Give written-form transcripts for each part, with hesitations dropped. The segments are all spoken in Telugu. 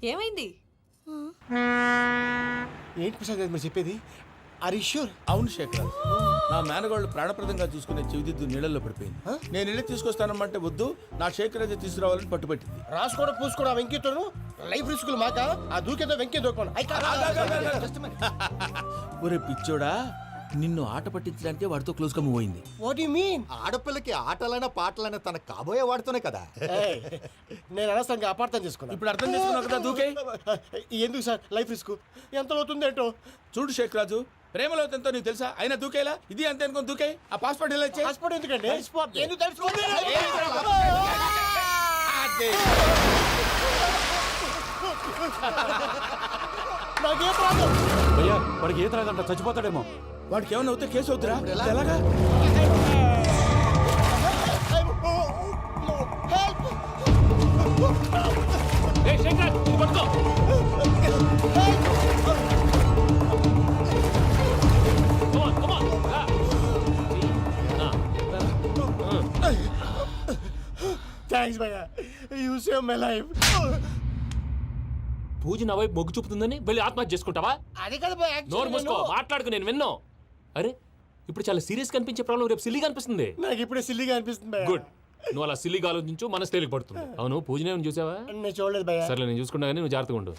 ఏమైంది? ఏంటి ప్రసాద్ గారు మీరు చెప్పేది? Are you sure? అవును శేఖర్, నా మేనగాళ్ళు ప్రాణప్రదంగా చూసుకునే చెవిదిద్దు నీళ్ళల్లో పడిపోయింది. నేను ఇళ్ళి తీసుకొస్తానమ్మంటే వద్దు, నా శేఖర్ అయితే తీసుకురావాలని పట్టుబట్టింది. రాసుకోవడం పూసుకోవడం వెంకీతోను లైఫ్ రిస్కులు మాక ఆ దూకేదో వెంకీ దూకోను. ఒరే పిచ్చోడా, నిన్ను ఆట పట్టించడానికి వాడితో క్లోజ్ గా మూవ్ అయింది. What you mean? ఆడపిల్లకి ఆటలైనా పాటలైనా తన కాబోయే వాడుతూనే కదా. నేను అనవసరంగా అపార్థం చేసుకున్నా. ఇప్పుడు అర్థం చేసుకున్నావు కదా దూకే. ఎందుకు సార్ లైఫ్ రిస్క్ ఎంత అవుతుంది ఏంటో? చూడు శేఖ్ రాజు, ప్రేమలో ఎంతో నీకు తెలుసా? అయినా దూకేలా ఇది అంతే అనుకుని దూకే. ఆ పాస్పోర్ట్ ఎలా ఇచ్చే? పాస్పోర్ట్ ఎందుకండి? ఎందుకు తెలుసుకోండి? నాకేం ప్రాబ్లం? భయ్యా వాడికి ఈత రాదంట, చచ్చిపోతాడేమో. వాడికి ఏమైనా అవుతే కేసు అవుతురా? ఎలాగా? థ్యాంక్స్ భయ్యా, యు సేవ్ మై లైఫ్. పూజ నా వైపు మొగ్గు చూపుతుందని వెళ్ళి ఆత్మహత్య చేసుకుంటావా? అది కదా భయ్యా. నోరు మూసుకో, మాట్లాడుకు, నేను విన్నాను. అరే ఇప్పుడు చాలా సీరియస్ కనిపించే ప్రాబ్లం రేపు సిల్లీగా అనిపిస్తుంది. నాకు ఇప్పుడే సిల్లీగా అనిపిస్తుంది భయ్యా. గుడ్, నువ్వు అలా సిల్లీగా ఆలోచించు, మనసు తేలిక పడుతుంది. అవును, పూజనే చూసావా? నేను చూడలేదు భయ్యా. సర్లే, నేను చూసుకున్నా కానీ నువ్వు జాగ్రత్తగా ఉండు.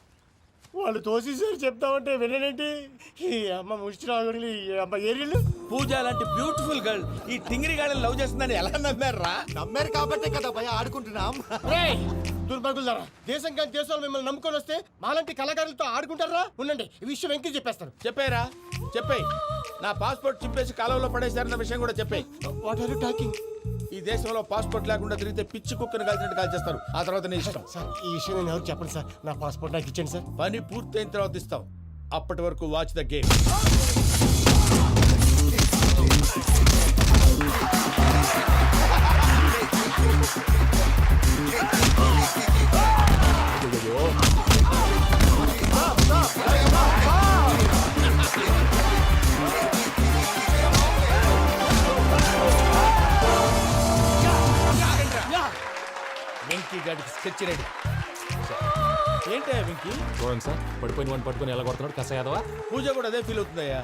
వాళ్ళు తోసేసారు చెప్తామంటే విననేంటి? ఈ అమ్మ ముష్టిరాగుడి అమ్మ ఏరియలు. పూజ లాంటి బ్యూటిఫుల్ గర్ల్ ఈ టింగిరి గాడిని లవ్ చేస్తుందని ఎలా నమ్మారా? నమ్మారు కాబట్టే కదా భయ ఆడుకుంటున్నాం. దుర్భగులారా, దేశం కానీ దేశాలు మిమ్మల్ని నమ్ముకొని వస్తే మాలాంటి కళాకారులతో ఆడుకుంటారా? ఉండండి, ఈ విషయం వెంకీ చెప్పేస్తాను. చెప్పారా? చెప్పేయ్. నా పాస్పోర్ట్ చింపేసి కాలంలో పడేశారన్న విషయం కూడా చెప్పేయ్. What are you talking? ఈ దేశంలో పాస్పోర్ట్ లేకుండా తిరిగితే పిచ్చి కుక్కను కాల్చినట్టు కాల్చేస్తారు. ఆ తర్వాత నీ ఇష్టం. సార్ ఈ విషయం నేను ఎవరికి చెప్పండి సార్. నా పాస్పోర్ట్ నాకు ఇచ్చేయండి సార్. పని పూర్తయిన తర్వాత ఇస్తాం. అప్పటి వరకు వాచ్ ద గేమ్. వెంకీ గాడికి స్కెచ్ రెడీ. ఏంటయ్యా వెంకీ? చూడండి సార్, పడిపోయిన వాడిని పట్టుకొని ఎలా కొడుతున్నాడు కసాయాదవా. పూజ కూడా అదే ఫీల్ అవుతుందయ్యా.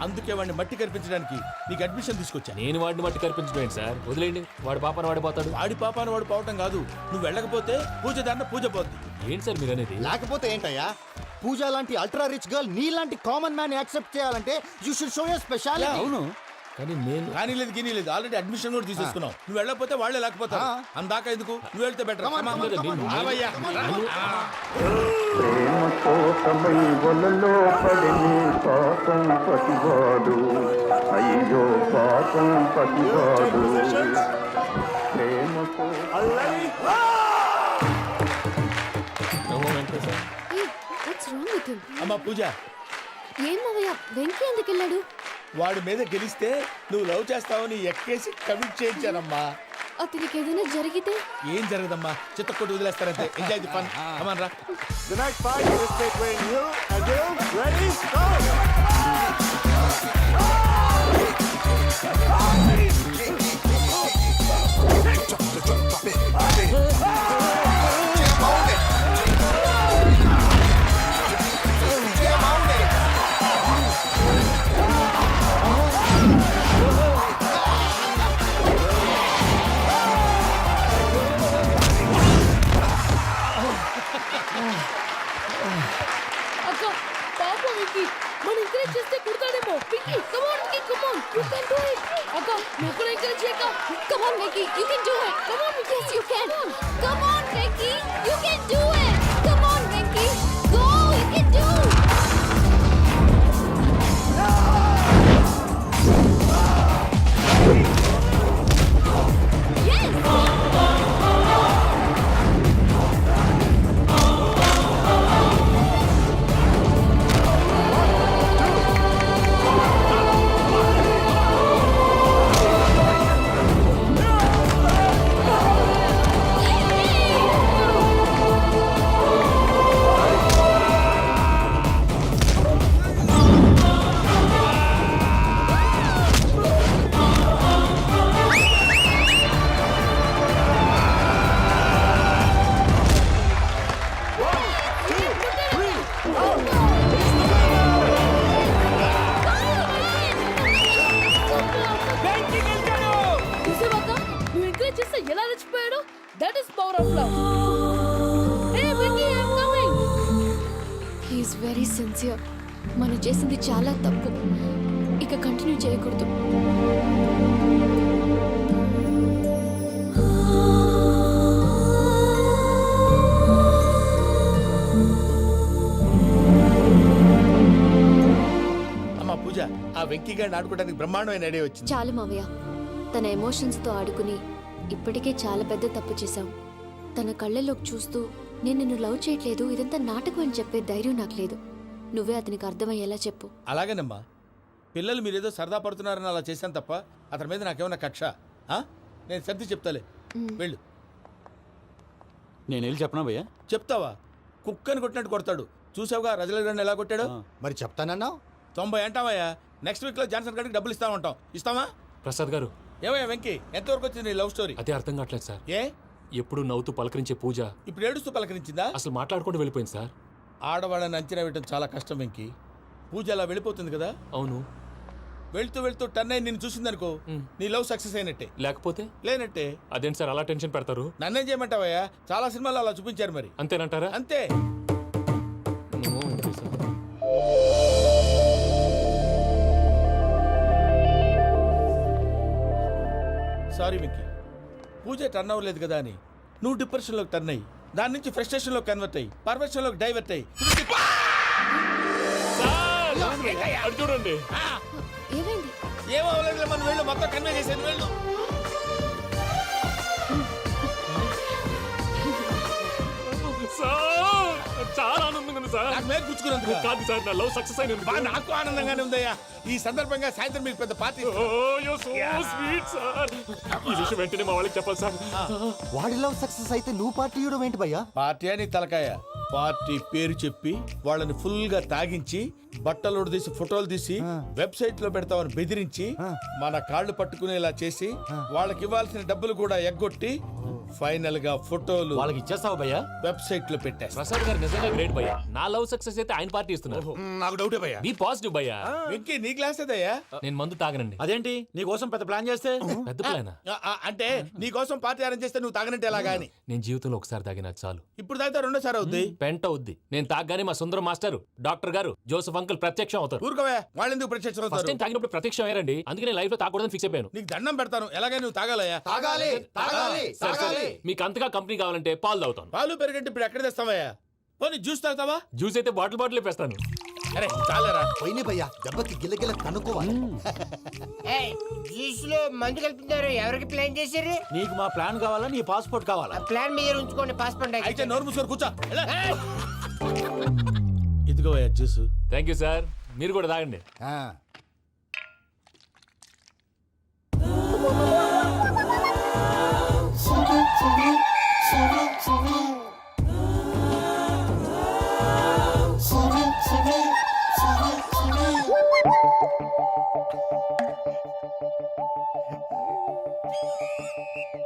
అందుకే వాడిని మట్టి కనిపించడానికి నీకు అడ్మిషన్ తీసుకొచ్చా. నేను వాడిని మట్టి కనిపించడం సార్, వదిలేండి, వాడి పాపను వాడిపోతాడు. వాడి పాపాను వాడు పోవటం కాదు, నువ్వు వెళ్ళకపోతే పూజ దాన్న పూజ పోద్ది. ఏంటి సార్ మీరు అనేది? లేకపోతే ఏంటయ్యా, పూజ లాంటి అల్ట్రా రిచ్ గర్ల్ నీ లాంటి కామన్ మ్యాన్ యాక్సెప్ట్ చేయాలంటే you should show your speciality. అవును, కానీ నేను కానీ లేదు గిని లేదు, ఆల్రెడీ అడ్మిషన్ కూడా తీసేసుకున్నావు. నువ్వు వెళ్ళకపోతే వాళ్ళే లేకపోతారు. అందాక ఎందుకు, నువ్వు వెళ్తే బెటర్. ప్రేమ కోసమై వలలో పడిని పాపం పతివాడు, అయ్యో పాపం పతివాడు. ప్రేమతో అమ్మా పూజ, ఏం మావయ్య, వెంకీ ఎందుకు వెళ్ళాడు? వాడి మీద గెలిస్తే నువ్వు లవ్ చేస్తావని ఎక్కేసి కమిట్ చేయించానమ్మా. అతనికి ఏదైనా జరిగితే? ఏం జరగదమ్మా, చిత్తకొట్టు వదిలేస్తారంటే. Enjoy the fun. కమాన్ రా. The next fight is between you and you. Ready? Go! అక్క పాప వెంకీ, మనం ఎంకరేజ్ చేస్తే కుడతాడేమో. Venky come on Venky, come on, you can do it. అక్క నువ్వు కూడా ఎంకరేజ్ చేయక. Come on Venky, you can do it. Come on Venky, yes you can. Come on Venky, you can do it. Come on Venky, go, you can do. That is power of love. Hey, Vicky, I'm coming. He is very sincere. మనం చేసింది చాలా తప్పు. ఇక కంటిన్యూ చేయకూడదు. అమ్మా పూజ, ఆ వెంకీ గారిని ఆడుకోవడానికి బ్రహ్మాండమైన ఐడియా వచ్చింది. చాలు మావయ్య. తన ఎమోషన్స్తో ఆడుకుని ఇప్పటికే చాలా పెద్ద తప్పు చేశావు. తన కళ్ళల్లోకి చూస్తూ నేను నిన్ను లవ్ చేయట్లేదు, ఇదంతా నాటకం అని చెప్పే ధైర్యం నాకు లేదు. నువ్వే అతనికి అర్థమయ్యేలా చెప్పు. అలాగేనమ్మా, పిల్లలు మీరేదో సరదా పడుతున్నారని అలా చేశాను తప్ప అతని మీద నాకేమన్నా కక్ష? నేను సర్ది చెప్తాలే, వెళ్ళు. నేను వెళ్ళి చెప్పనా భయ్యా? చెప్తావా? కుక్కని కొట్టినట్టు కొడతాడు. చూసావుగా రజల గారిని ఎలా కొట్టాడు? మరి చెప్తానన్నావు. 90 అంటావయ్యా. నెక్స్ట్ వీక్ లో జాన్సన్ గారికి డబ్బులు ఇస్తామంటాం. ఇస్తావా? ప్రసాద్ గారు, ఏమయ్యా వెంకీ, ఎంతవరకు వచ్చింది నీ లవ్ స్టోరీ? అదే అర్థం కావట్లేదు సార్. ఏ ఎప్పుడు నవ్వుతూ పలకరించే పూజ ఇప్పుడు ఏడుస్తూ పలకరించిందా? అసలు మాట్లాడుకుంటూ వెళ్ళిపోయింది సార్. ఆడవాళ్ళని అంచనా వేయడం చాలా కష్టం వెంకీ. పూజ అలా వెళ్ళిపోతుంది కదా. అవును. వెళ్తూ వెళ్తూ టర్న్ అయి నిన్ను చూసిందనుకో, నీ లవ్ సక్సెస్ అయినట్టే. లేకపోతే లేనట్టే. అదేంటి సార్ అలా టెన్షన్ పెడతారు? నన్నేం చేయమంటావయ్యా? చాలా సినిమాలు అలా చూపించారు మరి. అంతేనంటారా? అంతే. నో, అంతే సార్. సారీ వెంకీ, పూజ టర్న్ అవ్వలేదు కదా అని నువ్వు డిప్రెషన్లోకి టర్న్ అయ్యి దాని నుంచి ఫ్రస్ట్రేషన్లోకి కన్వర్ట్ అయ్యి పర్వర్షన్లోకి డైవర్ట్ అయ్యి సార్, అటు చూడండి. ఏమైంది? ఏమో అవ్వలేదు, మనం వెళ్ళు, మొత్తం కన్వే చేసేది వెళ్ళు. సార్, చాలా ఆనందంగా ఉంది సార్. నాకు మీద గుచ్చుకున్నందుకు కాదు సార్, నా లవ్ సక్సెస్ అయినందుకు. నాకు ఆనందంగానే ఉందయ్యా. ఈ సందర్భంగా సాయంత్రం మీకు పెద్ద పార్టీ. Sweet sir. ఈ విషయం వెంటనే మా వాళ్ళకి చెప్పాలి సార్. వాడి లవ్ సక్సెస్ అయితే నువ్వు పార్టీ ఇవ్వడం ఏంటి భయ్యా? పార్టీ అని తలకాయ. పార్టీ పేరు చెప్పి వాళ్ళని ఫుల్ గా తాగించి బట్టలు తీసి ఫోటోలు తీసి వెబ్సైట్ లో పెడతామని బెదిరించి మన కాళ్ళు పట్టుకునేలా చేసి వాళ్ళకి ఇవ్వాల్సిన డబ్బులు కూడా ఎగ్గొట్టి ఫైనల్ గా ఫోటోలు వాళ్ళకి ఇచ్చేస్తావా భయ్యా? వెబ్సైట్ లో పెట్టేస్తా. ప్రసాద్ గారు నిజంగా గ్రేట్ భయ్యా. నా లవ్ సక్సెస్ అయితే ఆయన పార్టీ ఇస్తున్నారు. నాకు డౌటే భయ్యా. బీ పాజిటివ్ భయ్యా. వెంకీ నీ గ్లాస్ ఏదయ్యా? నేను మందు తాగనండి. అదేంటి నీ కోసం పెద్ద ప్లాన్ చేస్తే? పెద్ద ప్లానా? అంటే నీ కోసం పార్టీ అరేంజ్ చేస్తే నువ్వు తాగనంటే ఎలాగా అని. నేను జీవితంలో ఒకసారి తాగినా చాలు. ఇప్పుడు తాగితే రెండోసారి అవుద్ది. పెంట అవుద్ది. నేను తాగగానే మా సుందరం మాస్టర్, డాక్టర్ గారు, జోసఫ్ అంకుల్ ప్రత్యక్షం అవుతారు. ఊరుకోవే, వాళ్ళు ఎందుకు ప్రత్యక్షం ఫస్ట్ అవుతారు? టైం తాగినప్పుడు ప్రత్యక్షం అయ్యారండి. అందుకే నేను లైఫ్ లో తాగకూడదని ఫిక్స్ అయిపోయాను. నీకు దండం పెడతాను, ఎలాగైనా నువ్వు తాగాలయ్యా. తాగాలి తాగాలి సరే, సరే. తాగాలి. మీకు అంతగా కంపెనీ కావాలంటే పాలు తాగుతాను. పాలు పెరిగంటే ఇప్పుడు ఎక్కడ తెస్తావయ్యా? పోనీ జ్యూస్ తాగుతావా? జ్యూస్ అయితే బాటిల్ వేస్తాను. అరే చాలరా. పోయిన భయ్యా, దెబ్బకి గిల్లగిల్ల కనుక్కోవాలి. జ్యూస్ లో మందు కలుపుతున్నారు. ఎవరికి ప్లాన్ చేశారు? నీకు మా ప్లాన్ కావాలా, నీ పాస్పోర్ట్ కావాలా? ఆ ప్లాన్ మీద ఉంచుకోండి. పాస్పోర్ట్ అయితే నోరు మూసుకొని కూర్చో. ఎలా? ఇదిగోవయ్యా జ్యూస్. Thank you sir. మీరు కూడా తాగండి.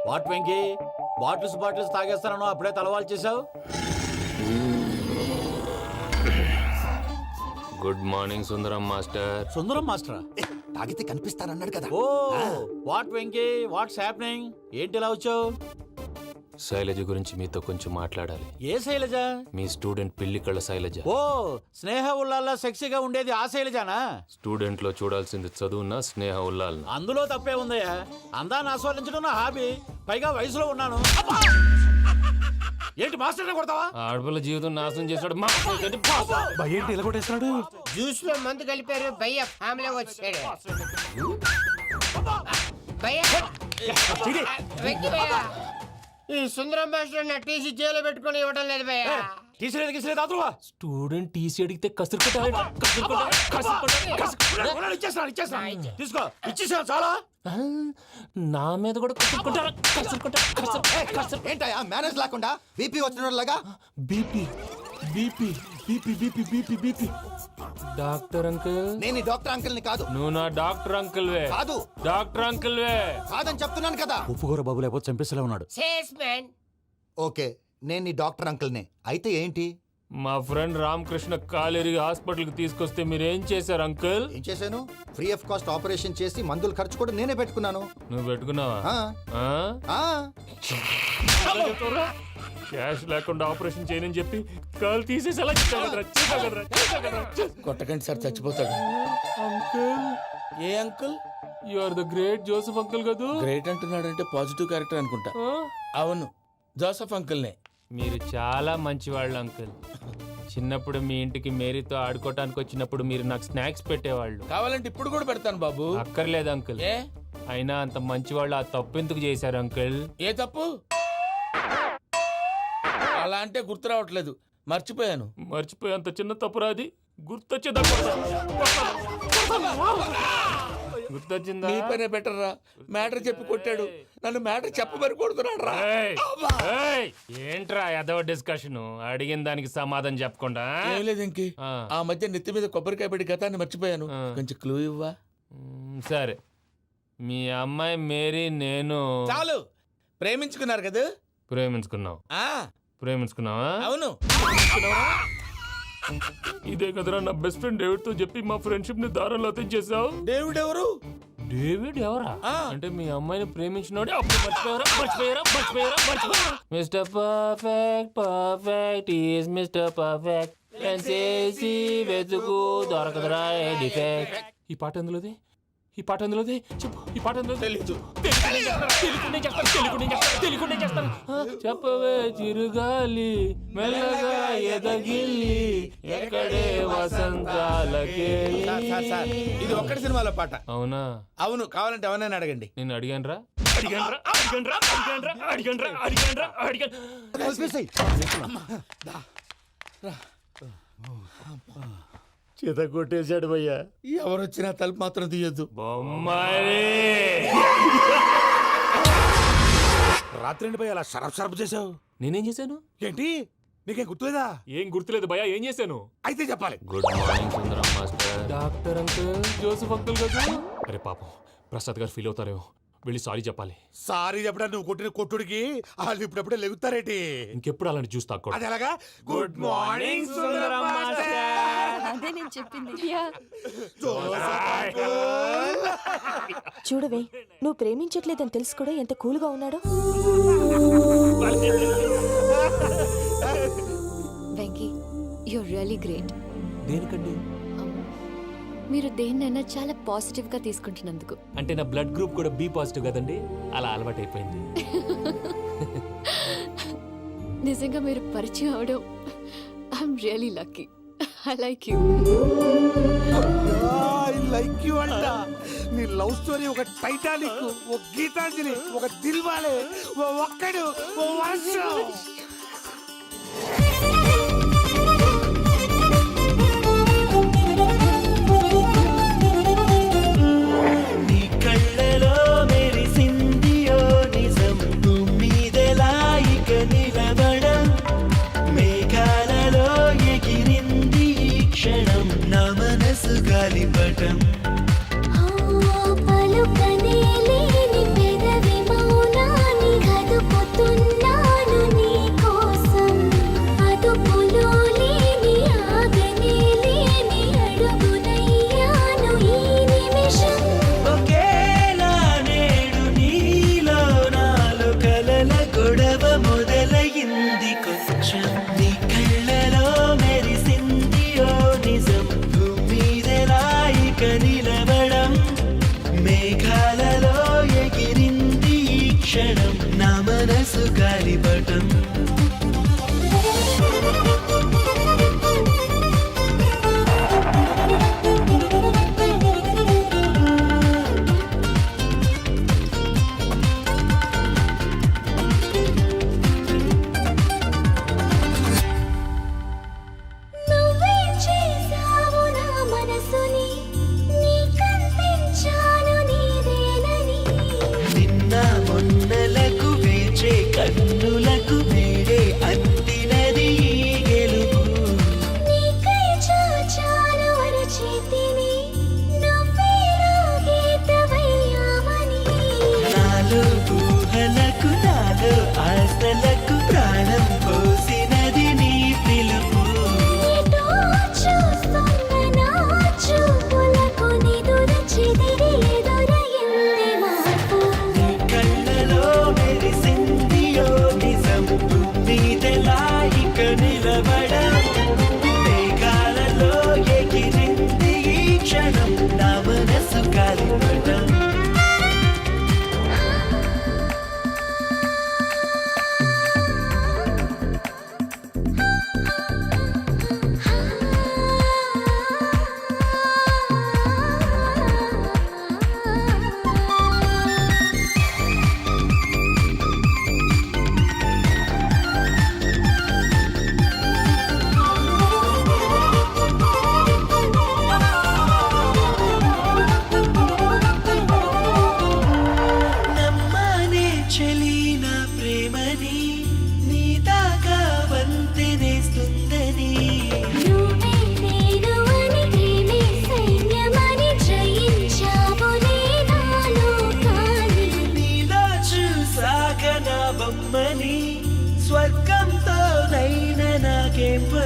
వాట్ వెంకీ, బాటిల్స్ తాగేస్తానో అప్పుడే తలవాలు చేసావు? Good morning Sundaram master. Sundaram మాస్టరా? తాగితే కనిపిస్తారన్నాడు కదా. Oh what Venky, what's happening? ఏంటి ఇలా వచ్చావు? శైలజ గురించి మీతో కొంచెం మాట్లాడాలి. ఏ శైలజ? మీ స్టూడెంట్ పిల్లి కళ్ళ శైలజ. ఓ స్నేహ ఉల్లాల్లో సెక్సీగా ఉండేది ఆ శైలజానా? స్టూడెంట్ లో చూడాల్సింది చదువున స్నేహ ఉల్లాల్. అందులో తప్పే ఉందయ్యా. అందాన్ని ఆస్వాదించడం నా హాబీ. పైగా వయసులో ఉన్నాను. ఏంటి మాస్టర్ కొడతావా? ఆడపిల్ల జీవితం నాశనం చేశాడు. ఏంటి ఇలా కొట్టేస్తున్నాడు? జ్యూస్ లో మందు కలిపారు. భయ్య ఫ్యామిలీ వచ్చాడు. భయ్య వెక్కి భయ్య, ఈ సుందరం మాస్టర్ నా టీసీ జైలు పెట్టుకొని ఇవ్వడం లేదు భయ్య. తీసిలేదు స్టూడెంట్ టీసీ అడిగితే కసురు తీసుకో, ఇచ్చేసాను చాలా. నా మీద కూడా ఏంటయ్యా మేనేజ్ లేకుండా బీపీ వచ్చిన లాగా? BP BP BP BP BP BP. Doctor uncle, నేను ఈ డాక్టర్ అంకుల్ ని కాదు. నువ్వు నా డాక్టర్ అంకుల్ వే. కాదు. డాక్టర్ అంకుల్ వే. కాదని చెప్తున్నాను కదా. ఉప్పుకూర బాబు లేకపోతే చంపేసేలా ఉన్నాడు. Sales man. ఓకే, నేను ఈ డాక్టర్ అంకుల్ నే. అయితే ఏంటి? మా ఫ్రెండ్ రామకృష్ణ కాలేరి హాస్పిటల్కి తీసుకొస్తే మీరేం చేశారు అంకుల్? ఏం చేశాను? ఫ్రీ ఆఫ్ కాస్ట్ ఆపరేషన్ చేసి మందుల ఖర్చు కూడా నేనే పెట్టుకున్నాను. నువ్వు పెట్టుకున్నావా? ఆ, ఆ? ఆ. క్యాష్ లేకుండా ఆపరేషన్ చేయనని చెప్పి కాలు తీసేసి అలా కొట్టకండి సార్, చచ్చిపోతాడు. అంకుల్, ఏ uncle? You are the great Joseph uncle కదా? గ్రేట్ అంటున్నాడంటే పాజిటివ్ క్యారెక్టర్ అనుకుంటా. అవును, జోసఫ్ అంకుల్నే. మీరు చాలా మంచివాళ్ళు అంకుల్. చిన్నప్పుడు మీ ఇంటికి మేరీతో ఆడుకోవటానికి వచ్చినప్పుడు మీరు నాకు స్నాక్స్ పెట్టేవాళ్ళు. కావాలంటే ఇప్పుడు కూడా పెడతాను బాబు. అక్కర్లేదు అంకుల్. ఏ అయినా అంత మంచివాళ్ళు ఆ తప్పు ఎందుకు చేశారు అంకుల్? ఏ తప్పు? అలా అంటే గుర్తు రావట్లేదు, మర్చిపోయాను. మర్చిపోయి అంత చిన్న తప్పురాది గుర్తొచ్చేదా? గుర్తొచ్చిందా? నీ పనే బెటర్ రా. మ్యాటర్ చెప్పి కొట్టాడు, నన్ను మ్యాటర్ చెప్పమని కొడుతున్నాడు రా. ఏయ్, ఏయ్, ఏంట్రా ఎదవ డిస్కషన్? అడిగిన దానికి సమాధానం చెప్పకుండా? ఏం లేదు ఇంకి. ఆ మధ్య నెత్తి మీద కొబ్బరికాయ పెట్టి గతాన్ని మర్చిపోయాను. కొంచెం క్లూ ఇవ్వా? సరే, మీ అమ్మాయి మేరీ నేను చాలు. ప్రేమించుకున్నారు కదా? ప్రేమించుకున్నావు. ప్రేమించుకున్నావా? అవును. ఇదే కదరా నా బెస్ట్ ఫ్రెండ్ డేవిడ్ తో చెప్పి మా ఫ్రెండ్షిప్ ని దారంలో తెచ్చేసావు. డేవిడ్ ఎవరు? డేవిడ్ ఎవరా? అంటే మీ అమ్మాయిని ప్రేమించినోడే అప్పుడు మర్చిపోయారా? Mister perfect, perfect is mister perfect. చేసి వెతుకు దొరకదురా డిఫెక్ట్. ఈ పాట ఎందులోది? చెప్పు. ఈ పాట ఎందులో? తెలీదు. చెప్పవే చిరుగాలి మెల్లగా ఎదగిల్లి ఎక్కడే వసంతాలకే. ఇది ఒక్కటి సినిమాలో పాట. అవునా? అవును. కావాలంటే ఎవరైనా అడగండి. నేను అడిగాను. చేత కొట్టేశాడు భయ్యా. ఎవరొచ్చినా తలుపు మాత్రం తీయద్దు. రాత్రి భయ్య అలా షరఫ్ చేసావు. నేనేం చేశాను? ఏంటి నీకేం గుర్తులేదా? ఏం గుర్తులేదు భయ్యా. ఏం చేశాను? అయితే చెప్పాలి. Good morning Sundaram master. Doctor uncle, Joseph uncle కదా? అరే పాపం, ప్రసాద్ గారు ఫీల్ అవుతారేమో. వెళ్ళి సారీ చెప్పాలి. సారీ చెప్పడా? నువ్వు కొట్టిన కొట్టుడికి వాళ్ళు ఇప్పుడప్పుడే లెగుతారేటి? ఇంకెప్పుడు అలాంటి జ్యూస్ తాక్కూడదు. అది ఎలాగా? Good morning Sundaram master. అదే నేను చెప్పింది. చూడవే, నువ్వు ప్రేమించట్లేదని తెలుసు కూడా ఎంత కూల్గా ఉన్నాడో. Venky, you're really great. దేనికండి? మీరు దేన్నైనా చాలా పాజిటివ్ గా తీసుకుంటున్నందుకు. అంటే నా బ్లడ్ గ్రూప్ కూడా బి పాజిటివ్ కదండి, అలా అలవాటైపోయింది. నిజంగా మీరు పరిచయం అవడం I'm really lucky. I like you. I like you అంట. నీ లవ్ స్టోరీ ఒక టైటానిక్, ఒక గీతాంజలి, ఒక దిల్వాలే, ఓ ఒక్కడు, ఓ వర్షం. పలుకనే లేని పెదవి మౌనాన్ని కదుపుతున్నాను నీ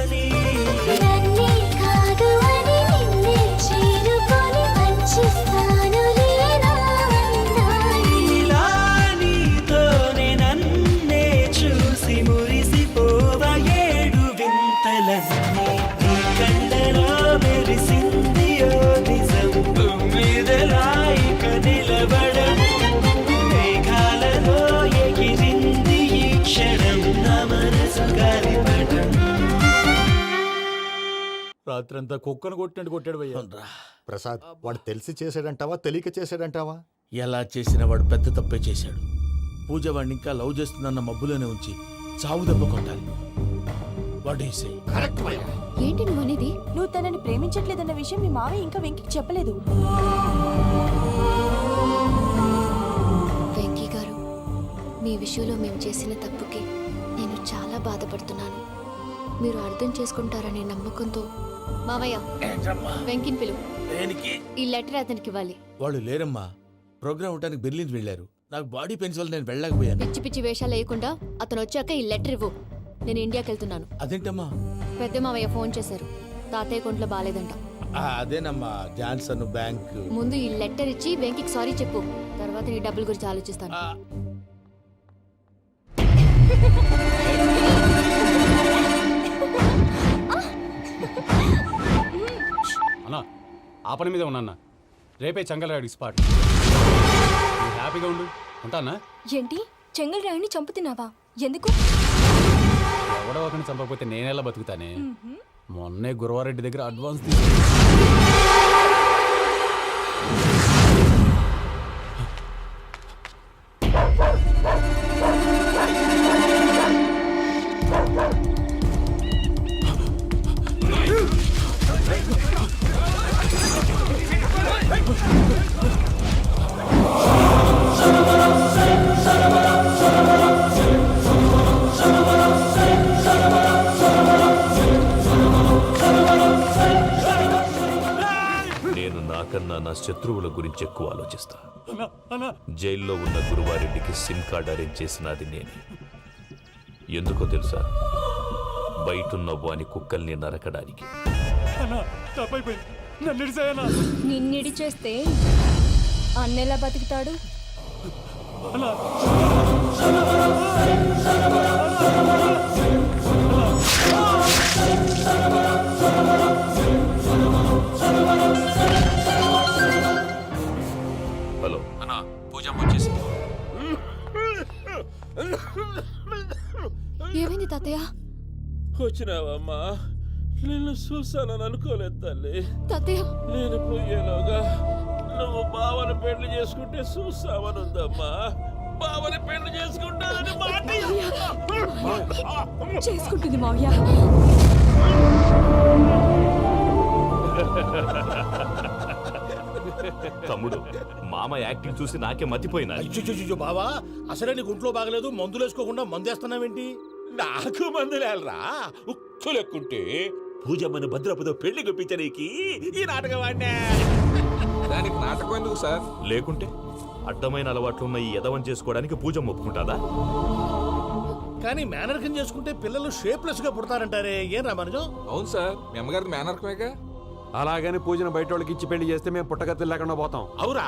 అని నన్నే కాదు అని నిన్నే చేరుకొని వంచిస్తాను లేనా ఇలా నీతోనే నన్నే చూసి మురిసిపోవ ఏడు వింతలన్నీ నీ కళ్ళలో మెరిసింది ఓ నిజం మీదలాయిక నిలబడము మేఘాలలో ఎగిరింది ఈ క్షణం నా మనసు గాలిపటం. రాత్రంతా కుక్కను కొట్టినట్టు కొట్టాడు భయ్యా. ప్రసాద్ వాడు తెలిసి చేసాడంటావా తెలియక చేసాడంటావా? ఎలా చేసిన వాడు పెద్ద తప్పే చేశాడు. పూజ వాడిని ఇంకా లవ్ చేస్తుందన్న మబ్బులోనే ఉంచి చావు దెబ్బ కొట్టాలి. What you say? కరెక్ట్ భయ్యా. ఏంటి నువ్వు అనేది? నువ్వు తనని ప్రేమించట్లేదన్న విషయం మీ మావయ్య ఇంకా వెంకికి చెప్పలేదు. వెంకీ గారు, మీ విషయంలో మేము చేసిన తప్పుకి నేను చాలా బాధపడుతున్నాను. మీరు అర్థం చేసుకుంటారనే నమ్మకంతో మావయ్య వెంకిని పిలువు. దేనికి? ఈ లెటర్ అతనికి ఇవ్వాలి. వాళ్ళు లేరమ్మా, ప్రోగ్రామ్ ఉండడానికి బెర్లిన్ వెళ్ళారు. నాకు బాడీ పెయిన్స్ వల్ల నేను వెళ్ళలేకపోయాను. పిచ్చి పిచ్చి వేషాలు వేయకుండా అతను వచ్చాక ఈ లెటర్ ఇవ్వు. నేను ఇండియాకి వెళ్తున్నాను. అదేంటమ్మా? పెద్ద మావయ్య ఫోన్ చేశారు. తాతయ్య కొంట్లో బాగాలేదంట. అదేనమ్మా, జాన్సన్ బ్యాంక్. ముందు ఈ లెటర్ ఇచ్చి వెంకికి సారీ చెప్పు. తర్వాత నీ డబ్బుల గురించి ఆలోచిస్తాను. అన్నా ఆ పని మీద ఉన్నా రేపే చంగలరాయుడికి స్పాట్. హ్యాపీగా ఉండు. ఉంటానా? ఏంటి చెంగల్ రాయుడిని చంపుతున్నావా? ఎందుకు? ఎవడో ఒకరిని చంపకపోతే నేనెలా బతుకుతానే. మొన్నే గురవారెడ్డి దగ్గర అడ్వాన్స్ నేను నాకన్నా నా శత్రువుల గురించి ఎక్కువ ఆలోచిస్తా. జైల్లో ఉన్న గురువారెడ్డికి సిమ్ కార్డ్ అరేంజ్ చేసినది నేనే. ఎందుకో తెలుసా? బయటున్న వాని కుక్కల్ని నరకడానికి. నిన్నిడి చేస్తే అన్నెలా బతుకుతాడు? హలో అన్నా, పూజమ్మ వచ్చేసింది. ఏమైంది తాతయ్య? వచ్చినావమ్మా? నిన్ను చూసానని అనుకోలేదు తల్లి. తాతయ్య నేను పోయేలోగా నువ్వు బావని పెళ్లి చేసుకుంటే చూస్తామని ఉందమ్మా. బావని పెళ్లి చేసుకుంటానని మాట చేసుకుంటుంది మావయ్య. తమ్ముడు, మామ యాక్టింగ్ చూసి నాకే మతిపోయినా. బావా, అసలే నీకు ఒంట్లో బాగలేదు, మందులు వేసుకోకుండా మందు వేస్తున్నావేంటి? నాకు మందులేలరా ఉక్కు లెక్కుంటే పూజమ్మను భద్రపదో పెళ్లి గుప్పించడానికి ఈ నాటకం వాడినా. దానికి నాటకం ఎందుకు సార్? లేకుంటే అడ్డమైన అలవాట్లున్న ఈ యదవం చేసుకోవడానికి పూజమ్మ ఒప్పుకుంటాదా? కానీ మేనర్కం చేసుకుంటే పిల్లలు షేప్లెస్ గా పుడతారంటారే, ఏం రామానుజం? అవును సార్, మీ అమ్మగారిది మేనర్కమేగా. అలాగని పూజను బయట వాళ్ళకి ఇచ్చి పెళ్లి చేస్తే మేము పుట్టగతులు లేకుండా పోతాం. అవురా,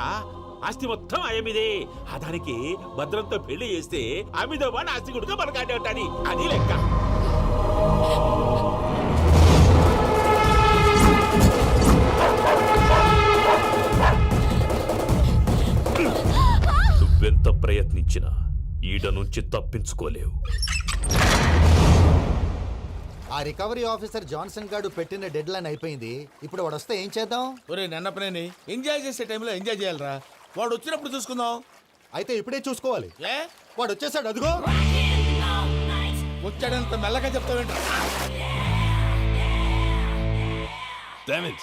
ఆస్తి మొత్తం ఆయమిదే. ఆ దానికి భద్రంతో పెళ్లి చేస్తే ఆమెతో పాటు ఆస్తి గుడిగా మనకాడే ఉంటాని. అది లెక్క. నువ్వెంత ప్రయత్నించినా ఈడ నుంచి తప్పించుకోలేవు. ఆ రికవరీ ఆఫీసర్ జాన్సన్ గారు పెట్టిన డెడ్ లైన్ అయిపోయింది. ఇప్పుడు వాడు వస్తే ఏం చేద్దాం? ఒరే నన్నపనేని, ఎంజాయ్ చేసే టైంలో ఎంజాయ్ చేయాలరా. వాడు వచ్చినప్పుడు చూసుకుందాం. అయితే ఇప్పుడే చూసుకోవాలి. ఏ వాడు వచ్చేసాడు, అదిగో. వచ్చాడంత మెల్లగా చెప్తావేంట? Damn it.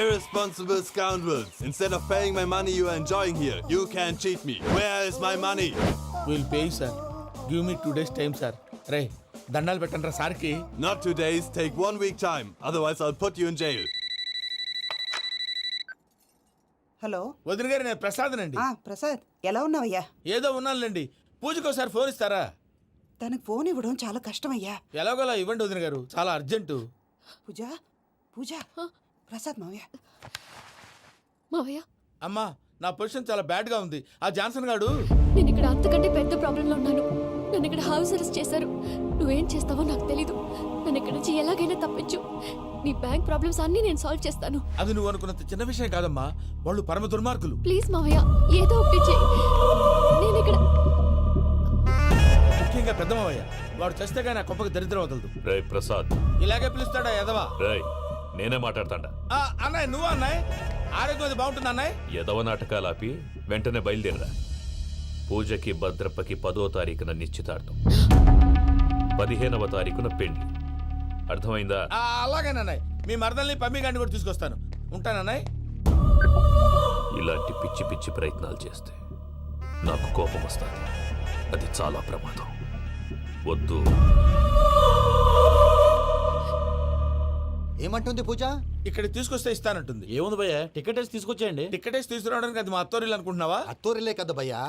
Irresponsible scoundrels. Instead of paying my money you are enjoying here, you can't cheat me. Where is my money? Will pay sir. Give me 2 days time sir. రే దండాలు పెట్టండి రా సార్కి. Not 2 days, take 1 week time. Otherwise, I'll put you in jail. Hello వదిన గారు, నేను ప్రసాదనండి. ప్రసాద్ ఎలా ఉన్నావయ్యా? ఏదో ఉన్నానులేండి. పూజకి ఒకసారి ఫోన్ ఇస్తారా? తనకు ఫోన్ ఇవ్వడం చాలా కష్టమయ్యా. ఎలాగోలా ఇవ్వండి వదిన గారు, చాలా అర్జెంటు. పూజ పూజ ప్రసాద్ మావయ్య. మావయ్య, అమ్మా, నా పొజిషన్ చాలా బ్యాడ్ గా ఉంది. ఆ జాన్సన్ గాడు నేను ఇక్కడ అంతకంటే పెద్ద ప్రాబ్లంలో ఉన్నాను. నన్ను ఇక్కడ హౌస్ అరెస్ట్ చేశారు. నువ్వేం చేస్తావో నాకు తెలీదు. నన్ను ఇక్కడ నుంచి ఎలాగైనా తప్పించు. నీ బ్యాంక్ ప్రాబ్లమ్స్ అన్నీ నేను సాల్వ్ చేస్తాను. అది నువ్వు అనుకున్నంత చిన్న విషయం కాదమ్మా. వాళ్ళు పరమ దుర్మార్గులు. ప్లీజ్ మావయ్య, ఏదో ఒకటి చెయ్యి. నేను ఇక్కడ ముఖ్యంగా పెద్దమావయ్య, వాడు చస్తే కానీ ఆ కొంపకి దరిద్రం వదలదు. రే ప్రసాద్, ఇలాగే పిలుస్తాడా ఎదవా? రేయ్ నేనే మాట్లాడతాడా? అన్నయ్య, నువ్వు అన్నయ్య, ఆరోగ్యం అది బాగుంటుంది అన్నయ్య. ఎదవ నాటకాలు ఆపి వెంటనే బయలుదేరరా. పూజకి భద్రప్పకి 10వ తారీఖున నిశ్చితార్థం, 15వ తారీఖున పెళ్లి. అర్థమైందా? అలాగేనన్నయ్య, మీ మరదల్ని పమ్మి గాండి కూడా తీసుకొస్తాను. ఉంటానన్నయ్య. ఇలాంటి పిచ్చి పిచ్చి ప్రయత్నాలు చేస్తే నాకు కోపం వస్తుంది. అది చాలా ప్రమాదం. వద్దు. ఏమంటుంది పూజ? ఇక్కడ తీసుకొస్తే ఇస్తానంటుంది. ఏముంది భయ్యా, టికెట్ వేసి తీసుకొచ్చేయండి. టికెట్ వేసి తీసుకురావడానికి అది మా అత్తోరిల్లు అనుకుంటున్నావా? అత్తోరిలే కదా భయ్యా.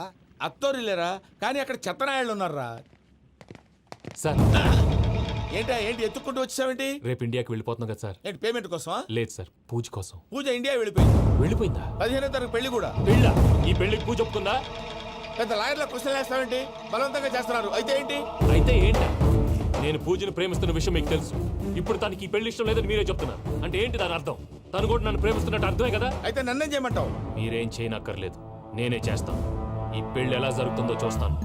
అత్తోరిల్లేరా, కానీ అక్కడ చెత్తనాయాళ్ళు ఉన్నారా. సార్, ఏంటి ఎత్తుక్కుంటూ వచ్చావేంటి? రేపు ఇండియాకి వెళ్ళిపోతున్నాం కదా సార్. ఏంటి పేమెంట్ కోసమా? లేదు సార్, పూజ కోసం. పూజ ఇండియా వెళ్ళిపోయింది. వెళ్ళిపోయిందా? 15వ తారీఖు పెళ్లి కూడా. పెళ్ళ? ఈ పెళ్లికి పూజ ఒప్పుకుందా? పెద్ద లాయర్ల క్వశ్చన్ వేస్తావేంటి? బలవంతంగా చేస్తున్నారు. అయితే ఏంటి? అయితే ఏంటి? నేను పూజను ప్రేమిస్తున్న విషయం మీకు తెలుసు. ఇప్పుడు తనకి ఈ పెళ్లి ఇష్టం లేదని మీరే చెప్తున్నారు. అంటే ఏంటి దాని అర్థం? తను కూడా నన్ను ప్రేమిస్తున్నట్టు అర్థమే కదా? అయితే నన్నేం చేయమంటావు? మీరేం చేయనక్కర్లేదు, నేనే చేస్తాను. ఈ పెళ్లి ఎలా జరుగుతుందో చూస్తాను.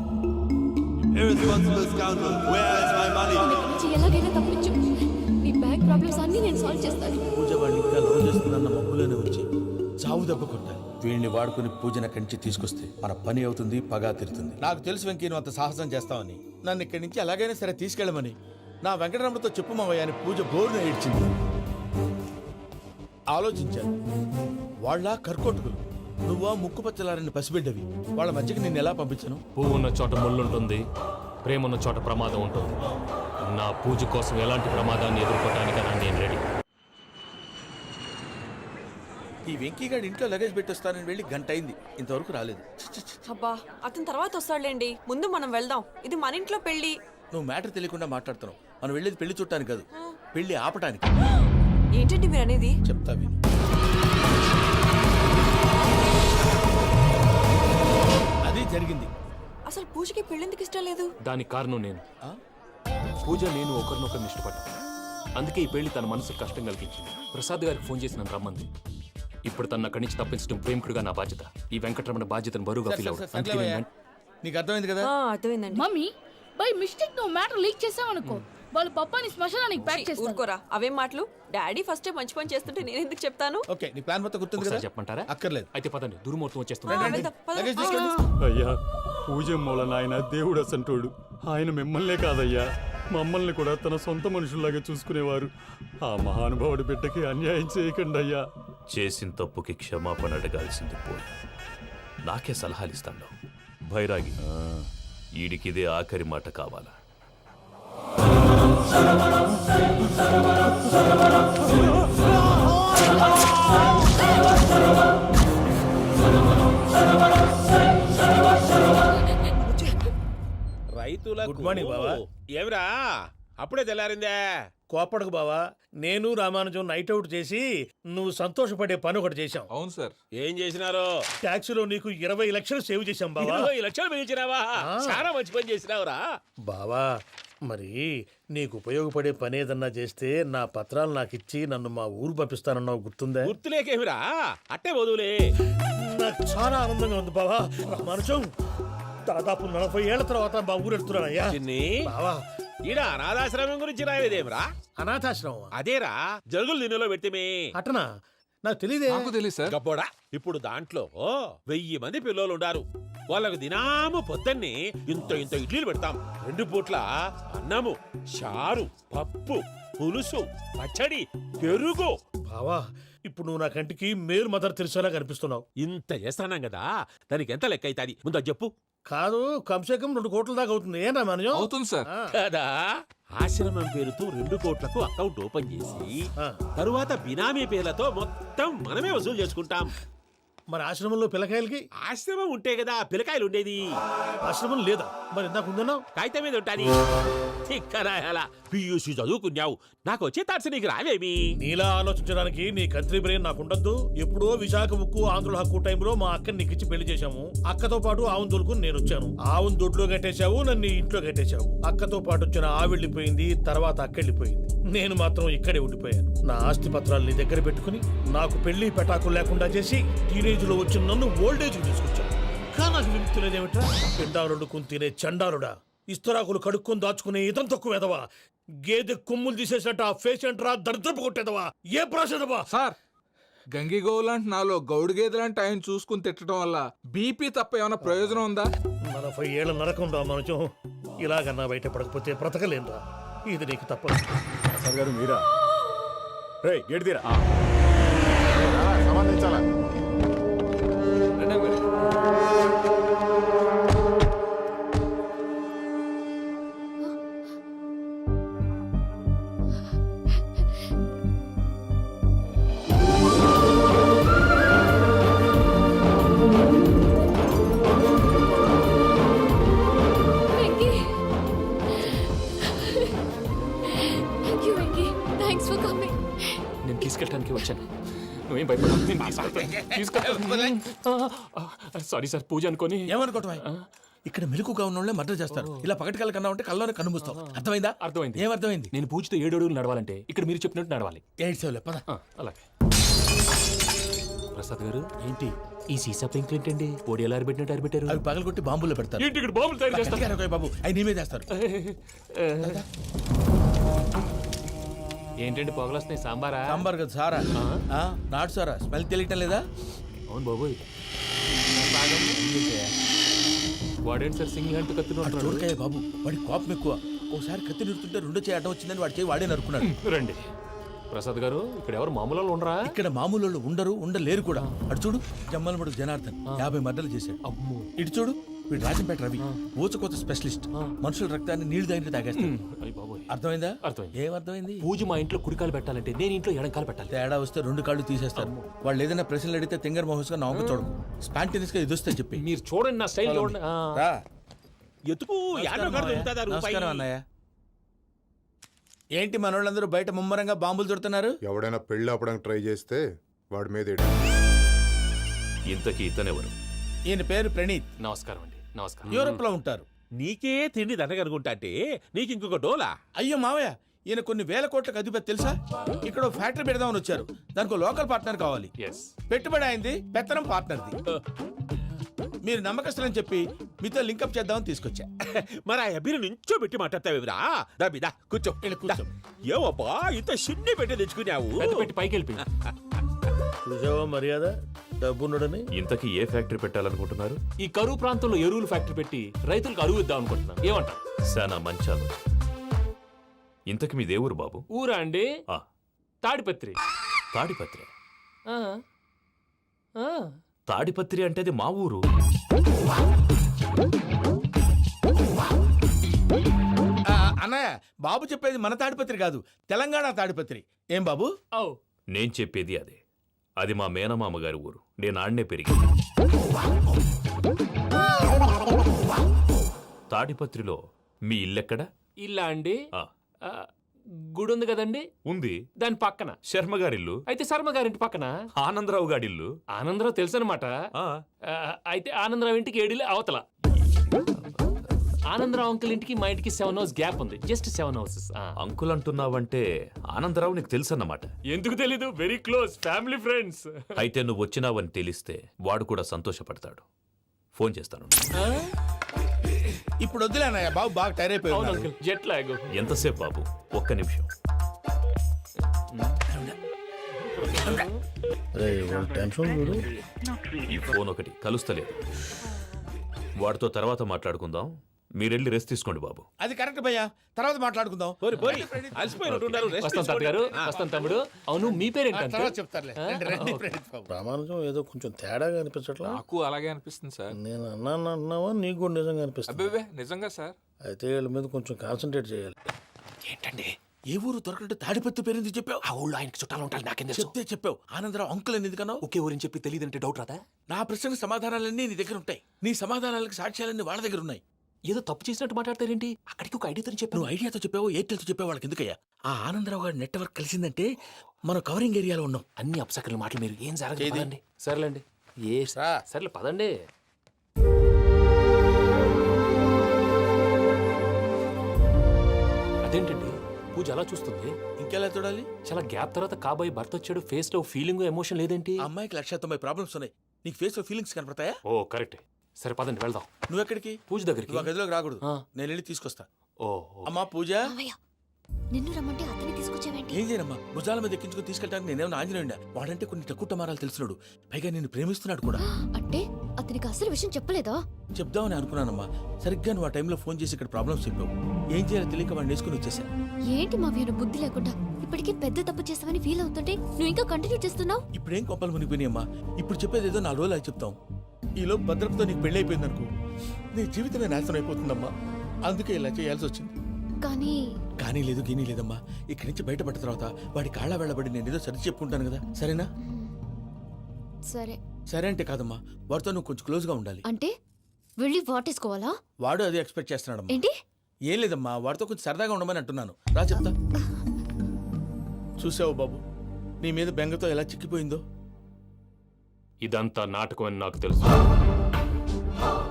Irresponsible scoundrel, where is my money? నన్ను ఇక్కడ నుంచి ఎలాగైనా తప్పించు. నీ బ్యాంక్ ప్రాబ్లమ్స్ అన్నీ నేను సాల్వ్ చేస్తాను. పూజ వాడిని ఇంకా లవ్ చేస్తుందన్న మబ్బులోనే వచ్చి చావు దెబ్బ కొట్టాలి. వీళ్ళని వాడుకుని పూజన కంచి తీసుకొస్తే మన పని అవుతుంది, పగా తీరుతుంది. నాకు తెలుసు వెంకీ, నువ్వు అంత సాహసం చేస్తావని. నన్ను ఇక్కడి నుంచి ఎలాగైనా సరే తీసుకెళ్ళమని నా వెంకటరమణతో చెప్పు మావయ్య అని పూజ బోరున ఏడ్చింది. ఆలోచించాను, వాళ్ళ కర్కోటకులు, నువ్వా ముక్కు పచ్చలారని పసిబిడ్డవి. వాళ్ళ మధ్యకి నేను ఎలా పంపించను? పువ్వు ఉన్న చోట ముళ్ళుంటుంది, ప్రేమ ఉన్న చోట ప్రమాదం ఉంటుంది. నా పూజ కోసం ఎలాంటి ప్రమాదాన్ని ఎదుర్కోవడానికైనా నేను రెడీ. ఈ వెంకీగాడు ఇంట్లో లగేజ్ పెట్టొస్తానని వెళ్ళి గంట అయింది, ఇంతవరకు రాలేదు. అబ్బా, అతని తర్వాత వస్తాడులేండి. ముందు మనం వెళ్దాం. ఇది మన ఇంట్లో పెళ్లి. నువ్వు మ్యాటర్ తెలియకుండా మాట్లాడుతున్నావు. మనం వెళ్ళేది పెళ్లి చుట్టానికి కాదు, పెళ్లి ఆపటానికి. ఏంటండి మీరు అనేది? చెప్తా విను. అది జరిగింది. అసలు పూజకి పెళ్ళెందుకు ఇష్టం లేదు? దానికి కారణం నేను. పూజ నేను ఒకరినొకరిని ఇష్టపడ్డా. అందుకే ఈ పెళ్లి తన మనసుకు కష్టం కలిగించింది. ప్రసాద్ గారికి ఫోన్ చేసి నన్ను రమ్మంది. ఇప్పుడు తన అక్కడి నుంచి తప్పించడం ప్రేమికుడుగా నా బాధ్యత. ఈ వెంకటరమణ బాధ్యతను బరువుగా ఫీల్ అవుతాను. నీకు అర్థమైంది కదా? అర్థమైందండి. మమ్మీ బై మిస్టేక్ నువ్వు మ్యాటర్ లీక్ చేసావనుకో, వాళ్ళు పప్పాని శ్మశానానికి ప్యాక్ చేస్తారు. ఊరుకోరా, అవేం మాటలు. డాడీ ఫస్ట్ మంచి పని చేస్తుంటే నేను ఎందుకు చెప్తాను? ఓకే, నీ ప్లాన్ మొత్తం గుర్తుంది కదా? చెప్పమంటారా? అక్కర్లేదు. అయితే పదండి, దుర్ముహూర్తం వచ్చేస్తుంది. వెళ్దాం, పద. లగేజ్ తీసుకెళ్ళు. అయ్యా, పూజ మూలన ఆయన దేవుడు అసంటోడు. ఆయన మిమ్మల్నే కాదయ్యా, మమ్మల్ని కూడా తన సొంత మనుషుల్లాగా చూసుకునేవారు. ఆ మహానుభావుడి బిడ్డకి అన్యాయం చేయకండి అయ్యా. చేసిన తప్పుకి క్షమాపణ అడగాల్సింది పోయి నాకే సలహాలు ఇస్తాను. భైరాగి, ఈడికిదే ఆఖరి మాట కావాలా? రైతులకు గుడ్ మార్నింగ్ బావా. ఏమిరా అప్పుడే తెల్లారిందే? కోపడకు బావా, నేను రామానుజం నైట్ అవుట్ చేసి నువ్వు సంతోషపడే పని ఒకటి చేశాం. అవును సార్. ఏం చేసినారు? ట్యాక్సీలో నీకు 20 లక్షలు సేవ్ చేశాం బావా. 20 లక్షలు మిగిల్చినావా? చాలా మంచి పని చేసినావురా బావా. మరి నీకు ఉపయోగపడే పని ఏదన్నా చేస్తే నా పత్రాలు నాకు ఇచ్చి నన్ను మా ఊరు పంపిస్తానన్నావు, గుర్తుందా? గుర్తులేకేమిరా, అట్టే వదులే. నాకు చాలా ఆనందంగా ఉంది బావా. రామానుజం, దాదాపు 40 ఏళ్ల తర్వాత మా ఊరు వెళ్తున్నానయ్యా. చిన్ని బావా, ఈడ అనాథాశ్రమం గురించి రాయలేదేమిరా? అనాథాశ్రమం అదేరా, జరుగులు దీనిలో పెట్టిమే. అటనా? నాకు తెలియదే. తెలియదు సార్. గబ్బోడా, ఇప్పుడు దాంట్లో 1000 మంది పిల్లలు ఉండారు. వాళ్ళకు దినాము పొద్దున్నే ఇంత ఇంత ఇడ్లీలు పెడతాం. 2 పూట్ల అన్నము, చారు, పప్పు, పులుసు, పచ్చడి, పెరుగు. బావా, ఇప్పుడు నువ్వు నా కంటికి మేరు మదర్ తెరిసేలా కనిపిస్తున్నావు. ఇంత చేస్తానం కదా, దానికి ఎంత లెక్క అవుతుంది ముందు అది చెప్పు. కాదు కంసే కం 2 కోట్ల దాకా అవుతుంది ఏం రామానుజం అవుతుంది సార్. కదా ఆశ్రమం పేరుతో 2 కోట్లకు అకౌంట్ ఓపెన్ చేసి తరువాత బినామీ పేర్లతో మొత్తం మనమే వసూలు చేసుకుంటాం. మరి ఆశ్రమంలో పిల్లకాయలకి ఆశ్రమం ఉంటే కదా పిల్లకాయలు ఉండేది. ఆశ్రమం లేదా మరి ఇందాక ఉందన్నావు. కాగితం మీద ఉంటాది. చిక్కరాయాల పియూసీ చదువుకున్నావు, నాకు వచ్చే తాట్స్ నీకు రావేమి? నీలా ఆలోచించడానికి నీ కంట్రీ బ్రెయిన్ నాకు ఉండద్దు. ఎప్పుడో విశాఖ ఉక్కు ఆంధ్రుల హక్కు టైంలో మా అక్కని నీకిచ్చి పెళ్లి చేశాము. అక్కతో పాటు ఆవును దొడుకుని నేను వచ్చాను. ఆవును దొడ్లో కట్టేశావు, నన్ను ఇంట్లో కట్టేశావు. అక్కతో పాటు వచ్చిన ఆవిళ్ళిపోయింది, తర్వాత అక్కెళ్ళిపోయింది. నేను మాత్రం ఇక్కడే ఉండిపోయాను. నా ఆస్తి పత్రాలు నీ దగ్గర పెట్టుకుని నాకు పెళ్లి పెటాకులు లేకుండా చేసి టీనేజ్ లో వచ్చిన నన్ను ఓల్డేజ్ తీసుకొచ్చాను. కానీ నాకు విముక్తి లేదేమిట్రా? పిండారుడుకుని తినే చండారుడా, ఇస్తరాకులు కడుక్కొని దాచుకునే ఇతం తక్కువ ఎదవా, గేదె కొమ్ములు తీసేసట ఆ పేషెంట్ రా దరిద్రపు కొట్టేదవా, ఏ ప్రాసెదవా? సార్ గంగి గోవులాంటి నాలో గౌడు గేదెలాంటి ఆయన చూసుకుని తిట్టడం వల్ల బీపీ తప్ప ఏమైనా ప్రయోజనం ఉందా? 40 ఏళ్ళ నరకం రా మనచం. ఇలాగన్నా బయట పడకపోతే బ్రతకలేనురా. ఇది నీకు తప్పదు. సార్ గారు మీరా? రే గేట్ తీరా. సంబంధించాలా? Venky, thank you Venky, thanks for coming. నేను తీసుకెళ్ళడానికి వచ్చాను, నువ్వేం భయపడవు. నేను తీసుకెళ్తాను. సారీ సార్, పూజ అనుకొని. ఏమనుకోవటం? ఇక్కడ మెలకుగా ఉన్న వాళ్ళే మర్డర్ చేస్తారు. ఇలా పగటి కళ్ళ కన్నా ఉంటే కళ్ళలోనే కనుమూస్తావు. అర్థమైందా? అర్థమైంది. ఏమర్థమైంది? నేను పూజతో 7 అడుగులు నడవాలంటే ఇక్కడ మీరు చెప్పినట్టు నడవాలి. 8 సేవలే పద. అలాగే. ప్రసాద్ గారు, ఏంటి ఈ సీసా పెంకులు ఏంటండి? పొడి ఎలా అరబెట్టినట్టు అరబెట్టారు? అవి పగలగొట్టి బాంబుల్లో పెడతారు. ఏంటి ఇక్కడ బాంబులు తయారు చేస్తారు? గట్టిగా అరవై బాబు, అవి నీవే చేస్తారు. ఏంటండి పొగలు వస్తున్నాయి? సాంబారా? సాంబార్ కదా సారా. నాటు సారా. స్మెల్ తెలియటం లేదా? అవును బాబోయ్. వాడేంటి సార్ సింగిల్ హ్యాండ్ కత్తిని చూడకాయ బాబు, వాడి కోపం ఎక్కువ. ఒకసారి కత్తి నిరుతుంటే 2 చేయి అడ్డం వచ్చిందని వాడి చేయి వాడే నరుకున్నాడు. రండి ప్రసాద్ గారు, ఇక్కడ ఎవరు మామూలు వాళ్ళు ఉండరా? ఇక్కడ మామూలు వాళ్ళు ఉండరు, ఉండలేరు కూడా. అటు చూడు, జమ్మలమడుగు జనార్దన్ 50 మర్డర్లు చేశాడు. అమ్మో. ఇటు చూడు, వీడు రాజంపేట రవి ఊచకోత స్పెషలిస్ట్. మనుషుల రక్తాన్ని నీళ్లు దగ్గర తాగేస్తాడు. అర్థమైందా? అర్థమైంది. ఏమర్థమైంది? పూజ మా ఇంట్లో కుడికాలు పెట్టాలంటే నేను ఇంట్లో ఎడంకాలు పెట్టాలి. తేడా వస్తే 2 కాళ్ళు తీసేస్తారు. వాళ్ళు ఏదైనా ప్రశ్నలు అడిగితే తింగర్ మహోస్ గా నవ్వు చూడకు. స్పాంటినియస్ గా ఎదుస్తా చెప్పి. మీరు చూడండి, నా స్టైల్ చూడండి. ఎతుకు నమస్కారం అన్నయ్య. ఏంటి మనోళ్ళందరూ బయట ముమ్మరంగా బాంబులు దొరుకుతున్నారు? ఎవడైనా పెళ్లి ఆపడానికి ట్రై చేస్తే వాడి మీద ఇంతకీ ఇతనెవరు? ఈయన పేరు ప్రణీత్. నమస్కారం అండి. నమస్కారం. యూరోప్ లో ఉంటారు. నీకే తిండి దండగనుకుంటా అంటే నీకు ఇంకొక డోలా? అయ్యో మావయ్య, ఈయన కొన్ని వేల కోట్లకు అధిపతి తెలుసా? ఇక్కడ ఫ్యాక్టరీ పెడదామని వచ్చారు. దానికి లోకల్ పార్ట్నర్ కావాలి. పెట్టుబడి అయింది, పెత్తనం పార్ట్నర్ది. మీరు నమ్మకస్తులని చెప్పి మీతో లింకప్ చేద్దామని తీసుకొచ్చా. మరి ఆ అబ్బిని నుంచో పెట్టి మాట్లాడతావేమిరా? దాబిదా కూర్చో. ఏవబ్బా ఇంత సిన్ని పెట్టి తెచ్చుకున్నావు? పెట్టి పైకి వెళ్ళి చూసావా మర్యాద, డబ్బున్నడని. ఇంతకీ ఏ ఫ్యాక్టరీ పెట్టాలనుకుంటున్నారు? ఈ కరువు ప్రాంతంలో ఎరువులు ఫ్యాక్టరీ పెట్టి రైతులకు అరువు ఇద్దాం అనుకుంటున్నాను. ఏమంటారు? శానా మంచి ఆలోచన. ఇంతకి మీ దేవురు బాబు? ఊరా అండి? తాడిపత్రి. తాడిపత్రి? తాడిపత్రి అంటే అది మా ఊరు. అన్నయ్య, బాబు చెప్పేది మన తాడిపత్రి కాదు, తెలంగాణ తాడిపత్రి. ఏం బాబు? నేను చెప్పేది అదే. అది మా మేనమామ గారి ఊరు. నేను ఆడనే పెరిగింది. తాడిపత్రిలో మీ ఇల్లెక్కడ? ఇల్లా అండి? గుడి ఉంది కదండి? ఉంది. దాని పక్కన శర్మగారిల్లు. అయితే శర్మగారింటి పక్కన ఆనందరావు గారిల్లు. ఆనందరావు తెలుసు అనమాట. అయితే ఆనందరావు ఇంటికి 7 అవతల. ఆనందరావు అంకుల్ ఇంటికి మా ఇంటికి 7 హౌస్ గ్యాప్ ఉంది. Just 7 houses. అంకుల్ అంటున్నావంటే ఆనందరావు నీకు తెలుసు అన్నమాట. ఎందుకు తెలీదు? Very close family friends. అయితే నువ్వు వచ్చినావని తెలిస్తే వాడు కూడా సంతోషపడతాడు. ఫోన్ చేస్తాను. ఇప్పుడు వద్దులే అన్నయ్య, బాబు బాగా టైర్ అయిపోయాడు. Jet lag. ఎంతసేపు బాబు? ఒక్క నిమిషం. ఈ ఫోన్ ఒకటి కలుస్తలేదు. వాడితో తర్వాత మాట్లాడుకుందాం. మీరెళ్ళి రెస్ట్ తీసుకోండి బాబు. అది కరెక్ట్ భయ్యా, తర్వాత మాట్లాడుకుందాం. వస్తాం తాత గారు, వస్తాం తమ్ముడు. అవును మీ పేరేంటి తర్వాత అంకుల్? చెప్తారులే. రండి, రండి, ప్రణీత్ బాబు. ప్రామాణికం ఏదో కొంచెం తేడాగా అనిపించట్లా. నాకు అలాగే అనిపిస్తుంది సార్. నేను అన్నాను అంటున్నావా, నీకు కూడా నిజంగా అనిపిస్తుంది? అబ్బే నిజంగా సార్. అయితే వీళ్ళ మీద కొంచెం కాన్సన్ట్రేట్ చేయాలి. ఏంటండి ఏ ఊరు దొరకట్టు తాడిపత్రి పేరు ఎందుకు చెప్పావు? ఆ ఊళ్ళో ఆయనకి చుట్టాలు ఉంటారు, నాకేం చెప్తే చెప్పావు. ఆనందరావు అంకుల్ అని ఎందుకన్నావు? ఒకే ఊరిని చెప్పి తెలియదంటే డౌట్ రాదా? నా ప్రశ్నకు సమాధానాలన్నీ నీ దగ్గర ఉంటాయి. నీ సమాధానాలకు సాక్ష్యాలన్నీ వాళ్ళ దగ్గర ఉన్నాయి. ఏదో తప్పు చేసినట్టు మాట్లాడతారేంటి? అక్కడికి ఒక ఐడియాతో చెప్పాను. నువ్వు ఐడియాతో చెప్పావు, ఎయిర్టెల్తో చెప్పావు, వాళ్ళకి ఎందుకయ్యా? ఆ ఆనందరావు గారి నెట్వర్క్ కలిసిందంటే మనం కవరింగ్ ఏరియాలో ఉన్నాం. అన్ని అప్సకర్ల మాటలు మీరు ఏం జరగదండి. సర్లేండి, సర్లే పదండి. అదేంటండి పూజ అలా చూస్తుంది? ఇంకెలా చూడాలి? చాలా గ్యాప్ తర్వాత కాబోయే భర్త వచ్చాడు, ఫేస్ లో ఫీలింగ్ ఎమోషన్ లేదేంటి? ఆ అమ్మాయికి 190 ప్రాబ్లమ్స్ ఉన్నాయి. నీకు ఫేస్ లో ఫీలింగ్స్ కనపడతాయా? ఓ కరెక్ట్. సరే పదండి వెళ్దాం. నువ్వు ఎక్కడికి? పూజ దగ్గరికి. నువ్వు ఆ గదిలోకి రాకూడదు, నేను వెళ్ళి తీసుకొస్తా. ఓ అమ్మా పూజ, మావయ్య నిన్ను రమ్మంటే అతన్ని తీసుకొచ్చావేంటి? ఏం చేయనమ్మా, భుజాల మీద ఎక్కించుకుని తీసుకెళ్ళడానికి నేనేమన్నా ఆంజనేయుడా? వాడంటే కొన్ని తక్కువ టమారాలు తెలిసినాడు, పైగా నేను ప్రేమిస్తున్నాడు కూడా. అంటే అతనికి అసలు విషయం చెప్పలేదా? చెప్దామని అనుకున్నానమ్మా, సరిగ్గా నువ్వు ఆ టైంలో ఫోన్ చేసి ఇక్కడ ప్రాబ్లమ్స్ చెప్పావు. ఏం చేయాలో తెలియక వాడిని వేసుకుని వచ్చేసా. ఏంటి మావయ్య బుద్ధి లేకుండా? ఇప్పటికే పెద్ద తప్పు చేస్తావని ఫీల్ అవుతుంటే నువ్వు ఇంకా కంటిన్యూ చేస్తున్నావు. ఇప్పుడేం కొప్పలు మునిగిపోయినాయమ్మా. ఇప్పుడు చెప్పేది ఏదో 4 రోజులు అది చెప్తాం. ఈలో భద్రతతో నీకు పెళ్లి అయిపోయింది అనుకో, నీ జీవితమే నాశనం అయిపోతుందమ్మా. అందుకే ఇలా చేయాల్సి వచ్చింది. కానీ లేదు గీనీ లేదమ్మా. ఇక్కడి నుంచి బయటపడ్డ తర్వాత వాడి కాళ్ళ వెళ్ళబడి నేను ఏదో సరి చెప్పుకుంటాను కదా, సరేనా? సరే. సరే అంటే కాదమ్మా, వాడితో నువ్వు కొంచెం క్లోజ్గా ఉండాలి. అంటే వెళ్ళి వాటేసుకోవాలా? వాడు అదే ఎక్స్పెక్ట్ చేస్తున్నాడమ్మా. ఏంటి? ఏం లేదమ్మా, వాడితో కొంచెం సరదాగా ఉండమని అంటున్నాను. రా చెప్తా. చూసావు బాబు, నీ మీద బెంగతో ఎలా చిక్కిపోయిందో. ఇదంతా నాటకం అని నాకు తెలుసు.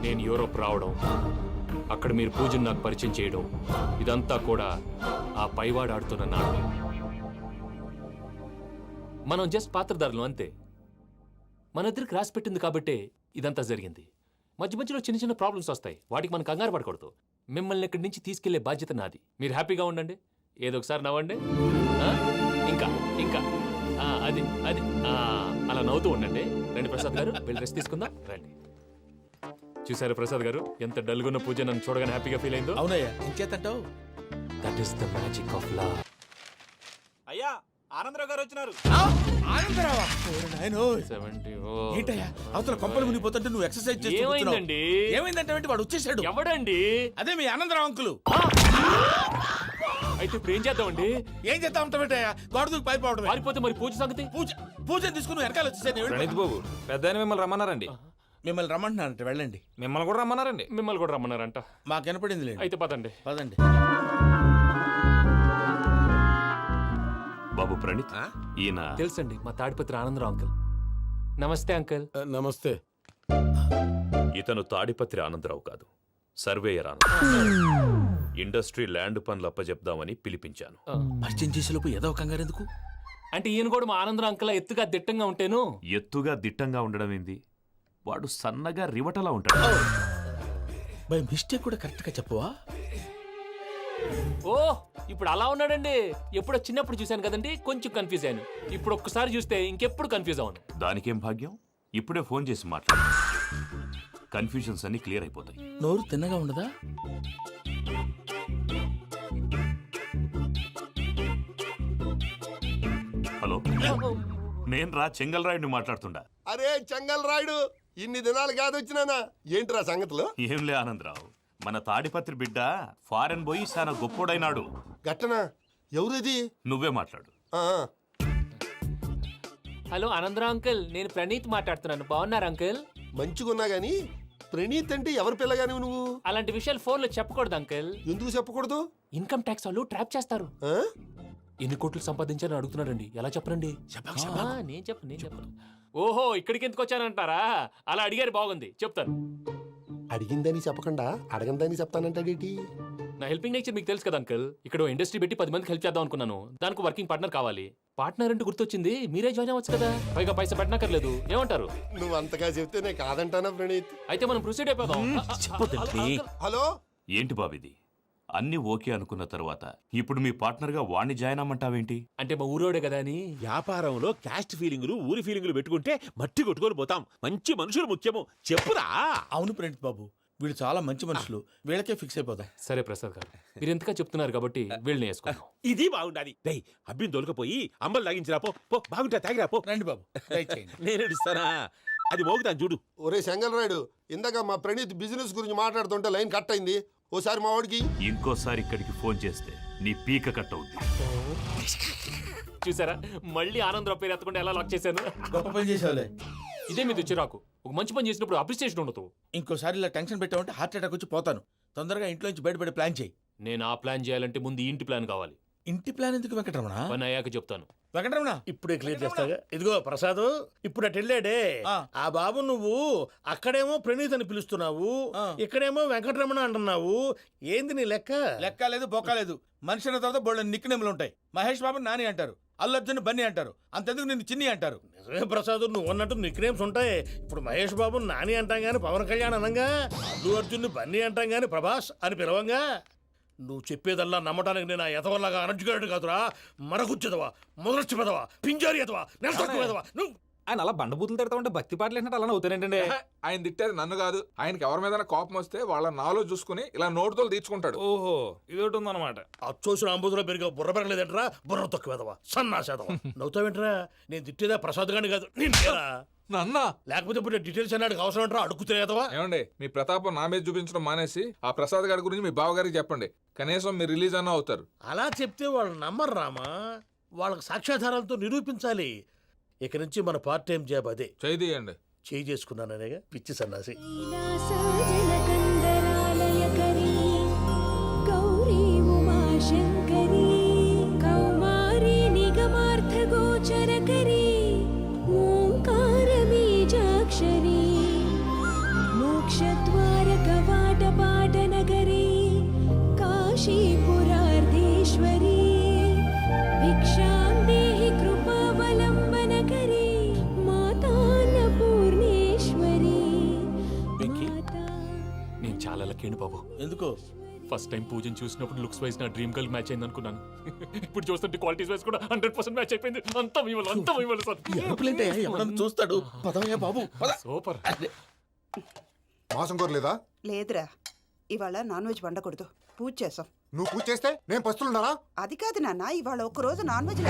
నేను యూరోప్ రావడం, అక్కడ మీరు పూజను నాకు పరిచయం చేయడం, ఇదంతా కూడా ఆ పైవాడు ఆడుతున్న నాటకం. మనం జస్ట్ పాత్రధారులు అంతే. మన ఇద్దరికి రాసి పెట్టింది కాబట్టే ఇదంతా జరిగింది. మధ్య మధ్యలో చిన్న చిన్న ప్రాబ్లమ్స్ వస్తాయి, వాటికి మనం కంగారు పడకూడదు. మిమ్మల్ని ఇక్కడి నుంచి తీసుకెళ్లే బాధ్యత నాది. మీరు హ్యాపీగా ఉండండి, ఏదో ఒకసారి నవ్వండి. ఇంకా ఇంకా అది అది అలా నవ్వుతూ ఉండండి. రండి ప్రసాద్ గారు, వెళ్ళి రెస్ట్ తీసుకుందాం. రండి. చూసారు ప్రసాద్ గారు, ఎంత డల్గున్న పూజ నన్ను చూడగానే హ్యాపీగా ఫీల్ అయిందో? అవునయ్యా, ఇంకేతంటావు? That is the magic of love. అయ్యా ఆనందరావు గారు వచ్చినారు. ఆనందరావా? ఏంటయ్యా అవతల కొంపలు మునిగిపోతుంటే నువ్వు ఎక్సర్సైజ్ చేస్తూ ఏమైందండి? ఏమైందంటే వాడు వచ్చేసాడు. ఎవడండి? అదే మీ ఆనందరావు అంకులు. అయితే ఇప్పుడు ఏం చేద్దామండి? ఏం చేద్దాం ఉంటావేంటయ్యా? గోడ దూకి పైపోవడమే. పారిపోతే మరి పూజ సంగతి? పూజ తీసుకుని వెనకాల వచ్చేసాను. ప్రణీత్ బాబు, పెద్ద మిమ్మల్ని రమ్మన్నారండి. మిమ్మల్ని రమ్మంటున్నారంట, వెళ్ళండి. మిమ్మల్ని కూడా రమ్మన్నారండి. మిమ్మల్ని కూడా రమ్మన్నారంట. మాకు వినపడింది లేదు. అయితే పదండి. పదండి. బాబు ప్రణీత్, ఈయన తెలుసండి, మా తాడిపత్రి ఆనందరావు అంకుల్. నమస్తే అంకుల్. నమస్తే. ఇతను తాడిపత్రి ఆనందరావు కాదు, సర్వేయర్ ఆనందరావు. ఇండస్ట్రీ ల్యాండ్ పనులు అప్పచెప్దామని పిలిపించాను. పరిచయం చేసేలోపు ఏదో కంగారు ఎందుకు? అంటే ఈయన కూడా మా ఆనందరావు అంకుల్ ఎత్తుగా దిట్టంగా ఉంటేను. ఎత్తుగా దిట్టంగా ఉండడం ఏంది? వాడు సన్నగా రివటలా ఉంటాడు. బై మిస్టేక్ కూడా కరెక్ట్ గా చెప్పవా? ఓ ఇప్పుడు అలా ఉన్నాడండి. ఎప్పుడో చిన్నప్పుడు చూశాను కదండి, కొంచెం కన్ఫ్యూజ్ అయ్యాను. ఇప్పుడు ఒక్కసారి చూస్తే ఇంకెప్పుడు కన్ఫ్యూజ్ అవును. దానికేం భాగ్యం, ఇప్పుడే ఫోన్ చేసి మాట్లాడు. కన్ఫ్యూజన్స్ అన్ని క్లియర్ అయిపోతాయి. నోరు తిన్నగా ఉండదా? హలో, నేను రా చెంగల్ రాయుడిని మాట్లాడుతుండా. అరే చెంగల్ రాయుడు, ఇన్ని దినాలు కాదు వచ్చినానా? ఏంట్రా సంగతులు? ఏంలే ఆనందరావు, మన తాడిపత్రి బిడ్డ ఫారెన్ పోయి చాలా గొప్పోడైనాడు. గట్టనా? ఎవరిది? నువ్వే మాట్లాడు. హలో ఆనందరావు అంకుల్, నేను ప్రణీత్ మాట్లాడుతున్నాను. బాగున్నారు అంకుల్? మంచిగున్నా గాని ప్రణీత్ అంటే ఎవరి పిల్లగాని నువ్వు? అలాంటి విషయాలు ఫోన్లో చెప్పకూడదు అంకుల్. ఎందుకు చెప్పకూడదు? ఇన్కమ్ ట్యాక్స్ వాళ్ళు ట్రాప్ చేస్తారు. ఎన్ని కోట్లు సంపాదించాలని అడుగుతున్నారండి, ఎలా చెప్పరండి? నేను చెప్పను. ఓహో, ఇక్కడికి ఎందుకు వచ్చానంటారా? అలా అడిగారు, బాగుంది, చెప్తాను. అడిగిందని చెప్పకుండా అడగందని చెప్తానంటాడేటి? నా హెల్పింగ్ నేచర్ మీకు తెలుసు కదా అంకుల్. ఇక్కడ ఇండస్ట్రీ పెట్టి 10 మందికి హెల్ప్ చేద్దాం అనుకున్నాను. దానికి వర్కింగ్ పార్ట్నర్ కావాలి. పార్ట్నర్ అంటే గుర్తొచ్చింది, మీరే జాయిన్ అవ్వచ్చు కదా, పైగా పైసా పెట్టనక్కర్లేదు. ఏమంటారు? నువ్వు అంతగా చెప్తేనే కాదంటానా ప్రణీత్? అయితే మనం ప్రొసీడ్ అయిపోదాం. హలో, ఏంటి బాబిది? అన్ని ఓకే అనుకున్న తర్వాత ఇప్పుడు మీ పార్ట్నర్ గా వాణ్ణి జాయిన్ అమ్మంటావేంటి? అంటే మా ఊరోడే కదా అని. వ్యాపారంలో క్యాస్ట్ ఫీలింగులు, ఊరి ఫీలింగులు పెట్టుకుంటే మట్టి కొట్టుకొని పోతాం. మంచి మనుషులు ముఖ్యము, చెప్పురా. అవును ప్రణీత్ బాబు, వీళ్ళు చాలా మంచి మనుషులు, వీళ్ళకే ఫిక్స్ అయిపోదాం. సరే ప్రసాద్ గారు, మీరు ఎంతగా చెప్తున్నారు కాబట్టి వీళ్ళని వేసుకున్నాం. ఇది బాగుండాలి. డై అబ్బిని దొలకపోయి అమ్మలు తాగించిరా పో. పో బాగుంటా తాగిరా పో. రండి బాబు, దయచేయండి. నేను ఇస్తానా? అది మోగుతాను చూడు. ఒరే సెంగల్ రాయుడు, ఇందాక మా ప్రణీత్ బిజినెస్ గురించి మాట్లాడుతుంటే లైన్ కట్ అయింది. ఓసారి మా వాడికి ఇంకోసారి ఇక్కడికి ఫోన్ చేస్తే నీ పీక కట్ అవుద్ది. చూసారా, మళ్ళీ ఆనందరావు పేరు ఎత్తకుండా ఎలా లాక్ చేశాను. గొప్ప పని చేసేవాళ్ళే. ఇదే మీద చిరాకు. ఒక మంచి పని చేసినప్పుడు అప్రిసియేషన్ ఉండదు. ఇంకోసారి ఇలా టెన్షన్ పెట్టామంటే హార్ట్ అటాక్ వచ్చి పోతాను. తొందరగా ఇంట్లో నుంచి బయటపడే ప్లాన్ చేయి. నేను ఆ ప్లాన్ చేయాలంటే ముందు ఈ ఇంటి ప్లాన్ కావాలి. ఇంటి ప్లాన్ ఎందుకు వెంకటరమణ? పని అయ్యాక చెప్తాను. వెంకటరమణ ఇప్పుడే క్లియర్ చేస్తాగా. ఇదిగో ప్రసాద్, ఇప్పుడు అటు వెళ్ళాడే ఆ బాబు, నువ్వు అక్కడేమో ప్రణీత్ అని పిలుస్తున్నావు, ఇక్కడేమో వెంకటరమణ అంటున్నావు. ఏంది నీ లెక్క? లెక్క లేదు, బొక్క లేదు. మనిషి అన్న తర్వాత బోళ్ళ నిక్నెములు ఉంటాయి. మహేష్ బాబు నాని అంటారు, అల్లు అర్జున్ బన్నీ అంటారు, అంతెందుకు నిన్ను చిన్ని అంటారు. నిజమే ప్రసాద్, నువ్వు అన్నట్టు నిక్నేమ్స్ ఉంటాయి. ఇప్పుడు మహేష్ బాబు నాని అంటాం గాని పవన్ కళ్యాణ్ అనంగా, అల్లు అర్జున్ బన్నీ అంటాం గాని ప్రభాస్ అని పిలవంగా. నువ్వు చెప్పేదల్లా నమ్మటానికి నేను ఆ ఎతవల్లాగా అనర్జుకేటెడ్ కాదురా. మరగుచ్చదవా, మొదలచ్చి పెదవా, పింజారి ఎదవా, నెలసొక్కు పెదవా. నువ్వు ఆయన అలా బండబూతులు తిడతా ఉంటే భక్తి పాటలు ఏంటంటే అలా అవుతానంటే. ఆయన తిట్టేది నన్ను కాదు, ఆయనకి ఎవరి మీద కోపం వస్తే వాళ్ళ నాలో చూసుకుని ఇలా నోటుతో తీర్చుకుంటాడు. ఓహో, ఇదొకటి ఉందన్నమాట. అచ్చోసిన అంబుదులో పెరిగా బుర్ర పెరగలేదంటరా, బుర్ర తొక్కువేదవా, సన్నాసేదవా. నవ్వుతావేంట్రా? నేను తిట్టేదా ప్రసాద్ గాని కాదు, నిన్నేరా. నన్నా? లేకపోతే ఇప్పుడు డీటెయిల్స్ అన్నాడు అవసరం అంటారా? అడుగుతులేదవా? ఏమండి, మీ ప్రతాపం నా మీద చూపించడం మానేసి ఆ ప్రసాద్ గారి గురించి మీ బావగారికి చెప్పండి. కనీసం మీరు రిలీజ్ అన్న అవుతారు. అలా చెప్తే వాళ్ళు నమ్మరు రామా. వాళ్ళకి సాక్ష్యాధారాలతో నిరూపించాలి. ఇక నుంచి మన పార్ట్ టైం జాబ్ అదే. చేయండి. చేయి చేసుకున్నాననేగా పిచ్చి సన్నాసి. కైలాసజలకందరాలయకరీ గౌరీ ఉమాశంకరీ కౌమారీ నిగమార్థగోచరకరీ ఓంకారబీజాక్షరీ మోక్షద్వారకవాటపాటనగరీ కాశీపురార్ధేశ్వరీ భిక్షాం దేహి కృపావలంబనకరీ మాతాన్నపూర్ణేశ్వరీ. నేను చాలా లక్కీని బాబు. ఎందుకో? ఫస్ట్ టైం పూజను చూసినప్పుడు లుక్స్ వైజ్ నా డ్రీమ్ గర్ల్ మ్యాచ్ అయింది అనుకున్నాను. ఇప్పుడు చూస్తుంటే క్వాలిటీస్ వైజ్ కూడా 100% మ్యాచ్ అయిపోయింది. అంతా ఇవ్వాలి సార్. ఎవడన్నా చూస్తాడు. పదవయ్యా బాబు, సూపర్. మాసం కోరలేదా? లేదురా, ఇవాళ నాన్ వెజ్ వండకూడదు, పూజ చేసాం. నువ్వు పూజ చేస్తే నేను పస్తులున్నారా? అది కాదు నాన్న, ఇవాళ ఒక్కరోజు నాన్ వెజ్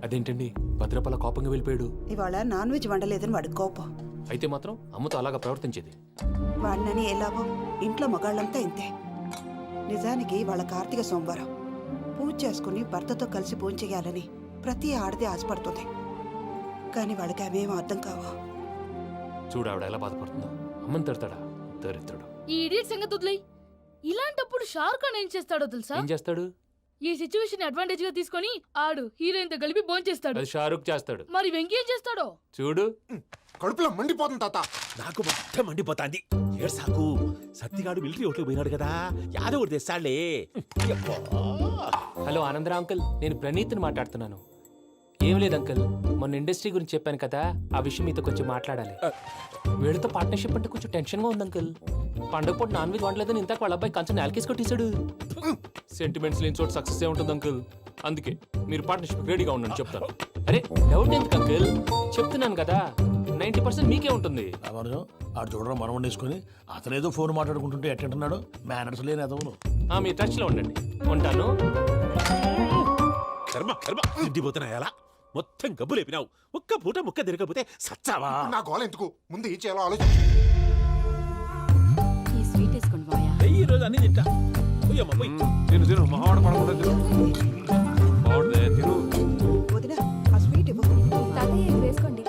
అదేంటండి భద్రపల కోపంగా వెళ్ళిపోయాడు? ఇవాళ నాన్ వెజ్ వండలేదని వాడి కోపం. అయితే మాత్రం అమ్మతో అలాగా ప్రవర్తించేది. వాడినని ఎలాగో ఇంట్లో మగాళ్ళంతా ఇంతే. నిజానికి వాళ్ళ కార్తీక సోమవారం పూజ చేసుకుని భర్తతో కలిసి పూజ చేయాలని ప్రతి ఆడది ఆశపడుతుంది. కానీ వాళ్ళకి అవేం అర్థం కావా. చూడు ఆవిడ ఎలా బాధపడుతుందో. అమ్మని తిడతాడా దరిద్రుడు. ఈ ఇడియట్ సంగతి వదిలేయ్. ఇలాంటప్పుడు షారుఖ్ ఖాన్ ఏం చేస్తాడో తెలుసా? ఏం చేస్తాడు? ఈ సిచ్యువేషన్ అడ్వాంటేజ్ గా తీసుకొని ఆడు హీరోయిన్ తో కలిపి బోన్ చేస్తాడు. అది షారుఖ్ చేస్తాడు. మరి వెంకీ ఏం చేస్తాడో చూడు. కడుపులో మండిపోతుంది తాత. నాకు మొత్తం మండిపోతాంది. ఏడు సాకు, సత్తిగాడు మిలిటరీ ఓట్లు పోయినాడు కదా, యాదవ్ ఒకటి తెస్తాడులే. హలో ఆనందరా అంకుల్, నేను ప్రణీత్ని మాట్లాడుతున్నాను. ఏం లేదు అంకుల్, మొన్న ఇండస్ట్రీ గురించి చెప్పాను కదా, ఆ విషయం మీతో కొంచెం మాట్లాడాలి. వీడితో పార్ట్నర్షిప్ అంటే కొంచెం టెన్షన్ గా ఉంది అంకుల్. పండగ పూట నాన్ వెజ్ వండలేదని ఇంతకు వాళ్ళ అబ్బాయి కంచెం నేలకేసి కొట్టేశాడు. సెంటిమెంట్స్ లేని చోట సక్సెస్ ఏ ఉంటుంది అంకుల్. అందుకే మీరు పార్ట్నర్షిప్ రెడీగా ఉండండి, చెప్తాను. అరే డౌట్ ఎందుకు అంకుల్, చెప్తున్నాను కదా, 90% మీకే ఉంటుంది. ఆడు చూడడం మనం వండేసుకుని అతనేదో ఫోన్ మాట్లాడుకుంటుంటే ఎట్టంటున్నాడు. మేనర్స్ లేని అదవును. మీ టచ్ లో ఉండండి, ఉంటాను. కర్మ కర్మ, తిండిపోతున్నాయలా మొత్తం గబ్బు లేపినావు. ఒక్క పూట ముక్క తిరగకపోతే సచ్చావా? నా గోల ఎందుకు, ముందు ఈ చేయాలో ఆలోచించు. ఈ స్వీట్ వేసుకోండి బాయా. ఈ రోజు అన్ని తింటా. పోయమ్మ పోయి. తిను మహావాడ పడకుండా తిను. బాగుండే తిను. వదినా, ఆ స్వీట్ ఇవ్వు. తాతయ్య ఇది వేసుకోండి.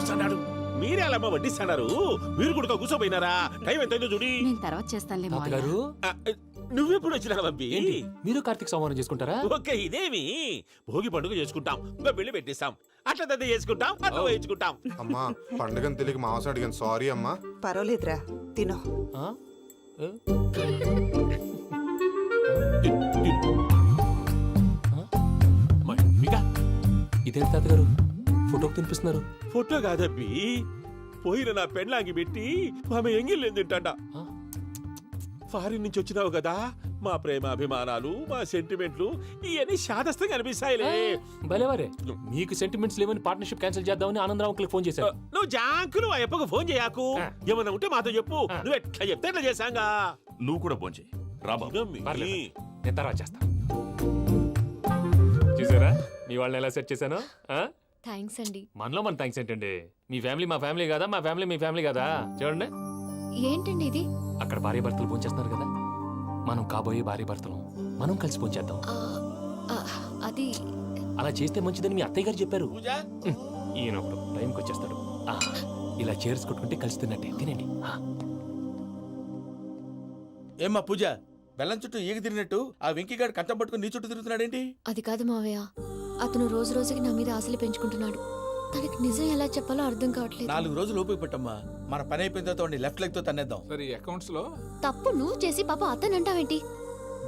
వస్తున్నాడు. మీరే అలా వడ్డిస్తున్నారు. మీరు కూడా కూర్చోపోయినారా? టైం ఎంతైందో చూడి. నేను తర్వాత చేస్తానులే తాతగారు. నువ్వెప్పుడు వచ్చినా బంబి? మీరు కార్తీక్ సంహారం చేసుకుంటారా? ఓకే, ఇదేమి భోగి పండుగ చేసుకుంటాం, ఇంకా పెళ్లి పెట్టేస్తాం, అట్లా దద్ద చేసుకుంటాం, అట్లా వేయించుకుంటాం. అమ్మా పండుగని తెలియక మాసం అడిగాను, సారీ అమ్మా. పర్వాలేదురా, తినో. ఇదేంటి తాతగారు ఫోటోకి తినిపిస్తున్నారు? ఫోటో కాదబ్బి, పోయిన నా పెళ్ళాంగి పెట్టి ఆమె ఎంగిల్లేం తింటాడ. ఫారిన్ నుంచి వచ్చినావు కదా, మా ప్రేమ అభిమానాలు మా సెంటిమెంట్లు ఇవన్నీ శాదస్తంగా అనిపిస్తాయిలే. భలేవారే, మీకు సెంటిమెంట్స్ లేవని పార్ట్నర్షిప్ క్యాన్సిల్ చేద్దామని ఆనందరావు అంకుల్ ఫోన్ చేశారు. నువ్వు జాంకులు ఆ అప్పకు ఫోన్ చేయకు. ఏమన్నా ఉంటే మాతో చెప్పు. నువ్వు ఎట్లా చెప్తే ఎట్లా చేశాంగా. నువ్వు కూడా ఫోన్ చేయి రాబాబు. నేను తర్వాత చేస్తా. చూసారా మీ వాళ్ళని ఎలా సెట్ చేశాను? థ్యాంక్స్ అండి. మనలో మన థ్యాంక్స్ ఏంటండి? మీ ఫ్యామిలీ మా ఫ్యామిలీ కదా, మా ఫ్యామిలీ మీ ఫ్యామిలీ కదా. చూడండి, ఏంటండి ఇది? అక్కడ భార్య భర్తలు పోంచేస్తున్నారు కదా, మనం కాబోయే భార్య భర్తలు మనం కలిసి పోంచేద్దాం. అది అలా చేస్తే మంచిదని మీ అత్తయ్య గారు చెప్పారు. ఈయన ఒకడు టైంకి వచ్చేస్తాడు. ఇలా చేర్స్ కొట్టుకుంటే కలిసి తిన్నట్టే. తినండి. ఏమ్మా పూజ, బెల్లం చుట్టూ ఈగ తిరిగినట్టు ఆ వెంకీగాడు కంచం పట్టుకుని నీ చుట్టూ తిరుగుతున్నాడేంటి? అది కాదు మావయ్య, అతను రోజు రోజుకి నా మీద ఆశలు పెంచుకుంటున్నాడు. తనకి నిజం ఎలా చెప్పాలో అర్థం కావట్లేదు. 4 రోజులు ఓపిక పట్టమ్మా, మన పని అయిపోయిన తర్వాత లెఫ్ట్ లెగ్ తో తన్నేద్దాం. సరే అకౌంట్స్ లో తప్పు నువ్వు చేసి పాప అతను అంటావేంటి?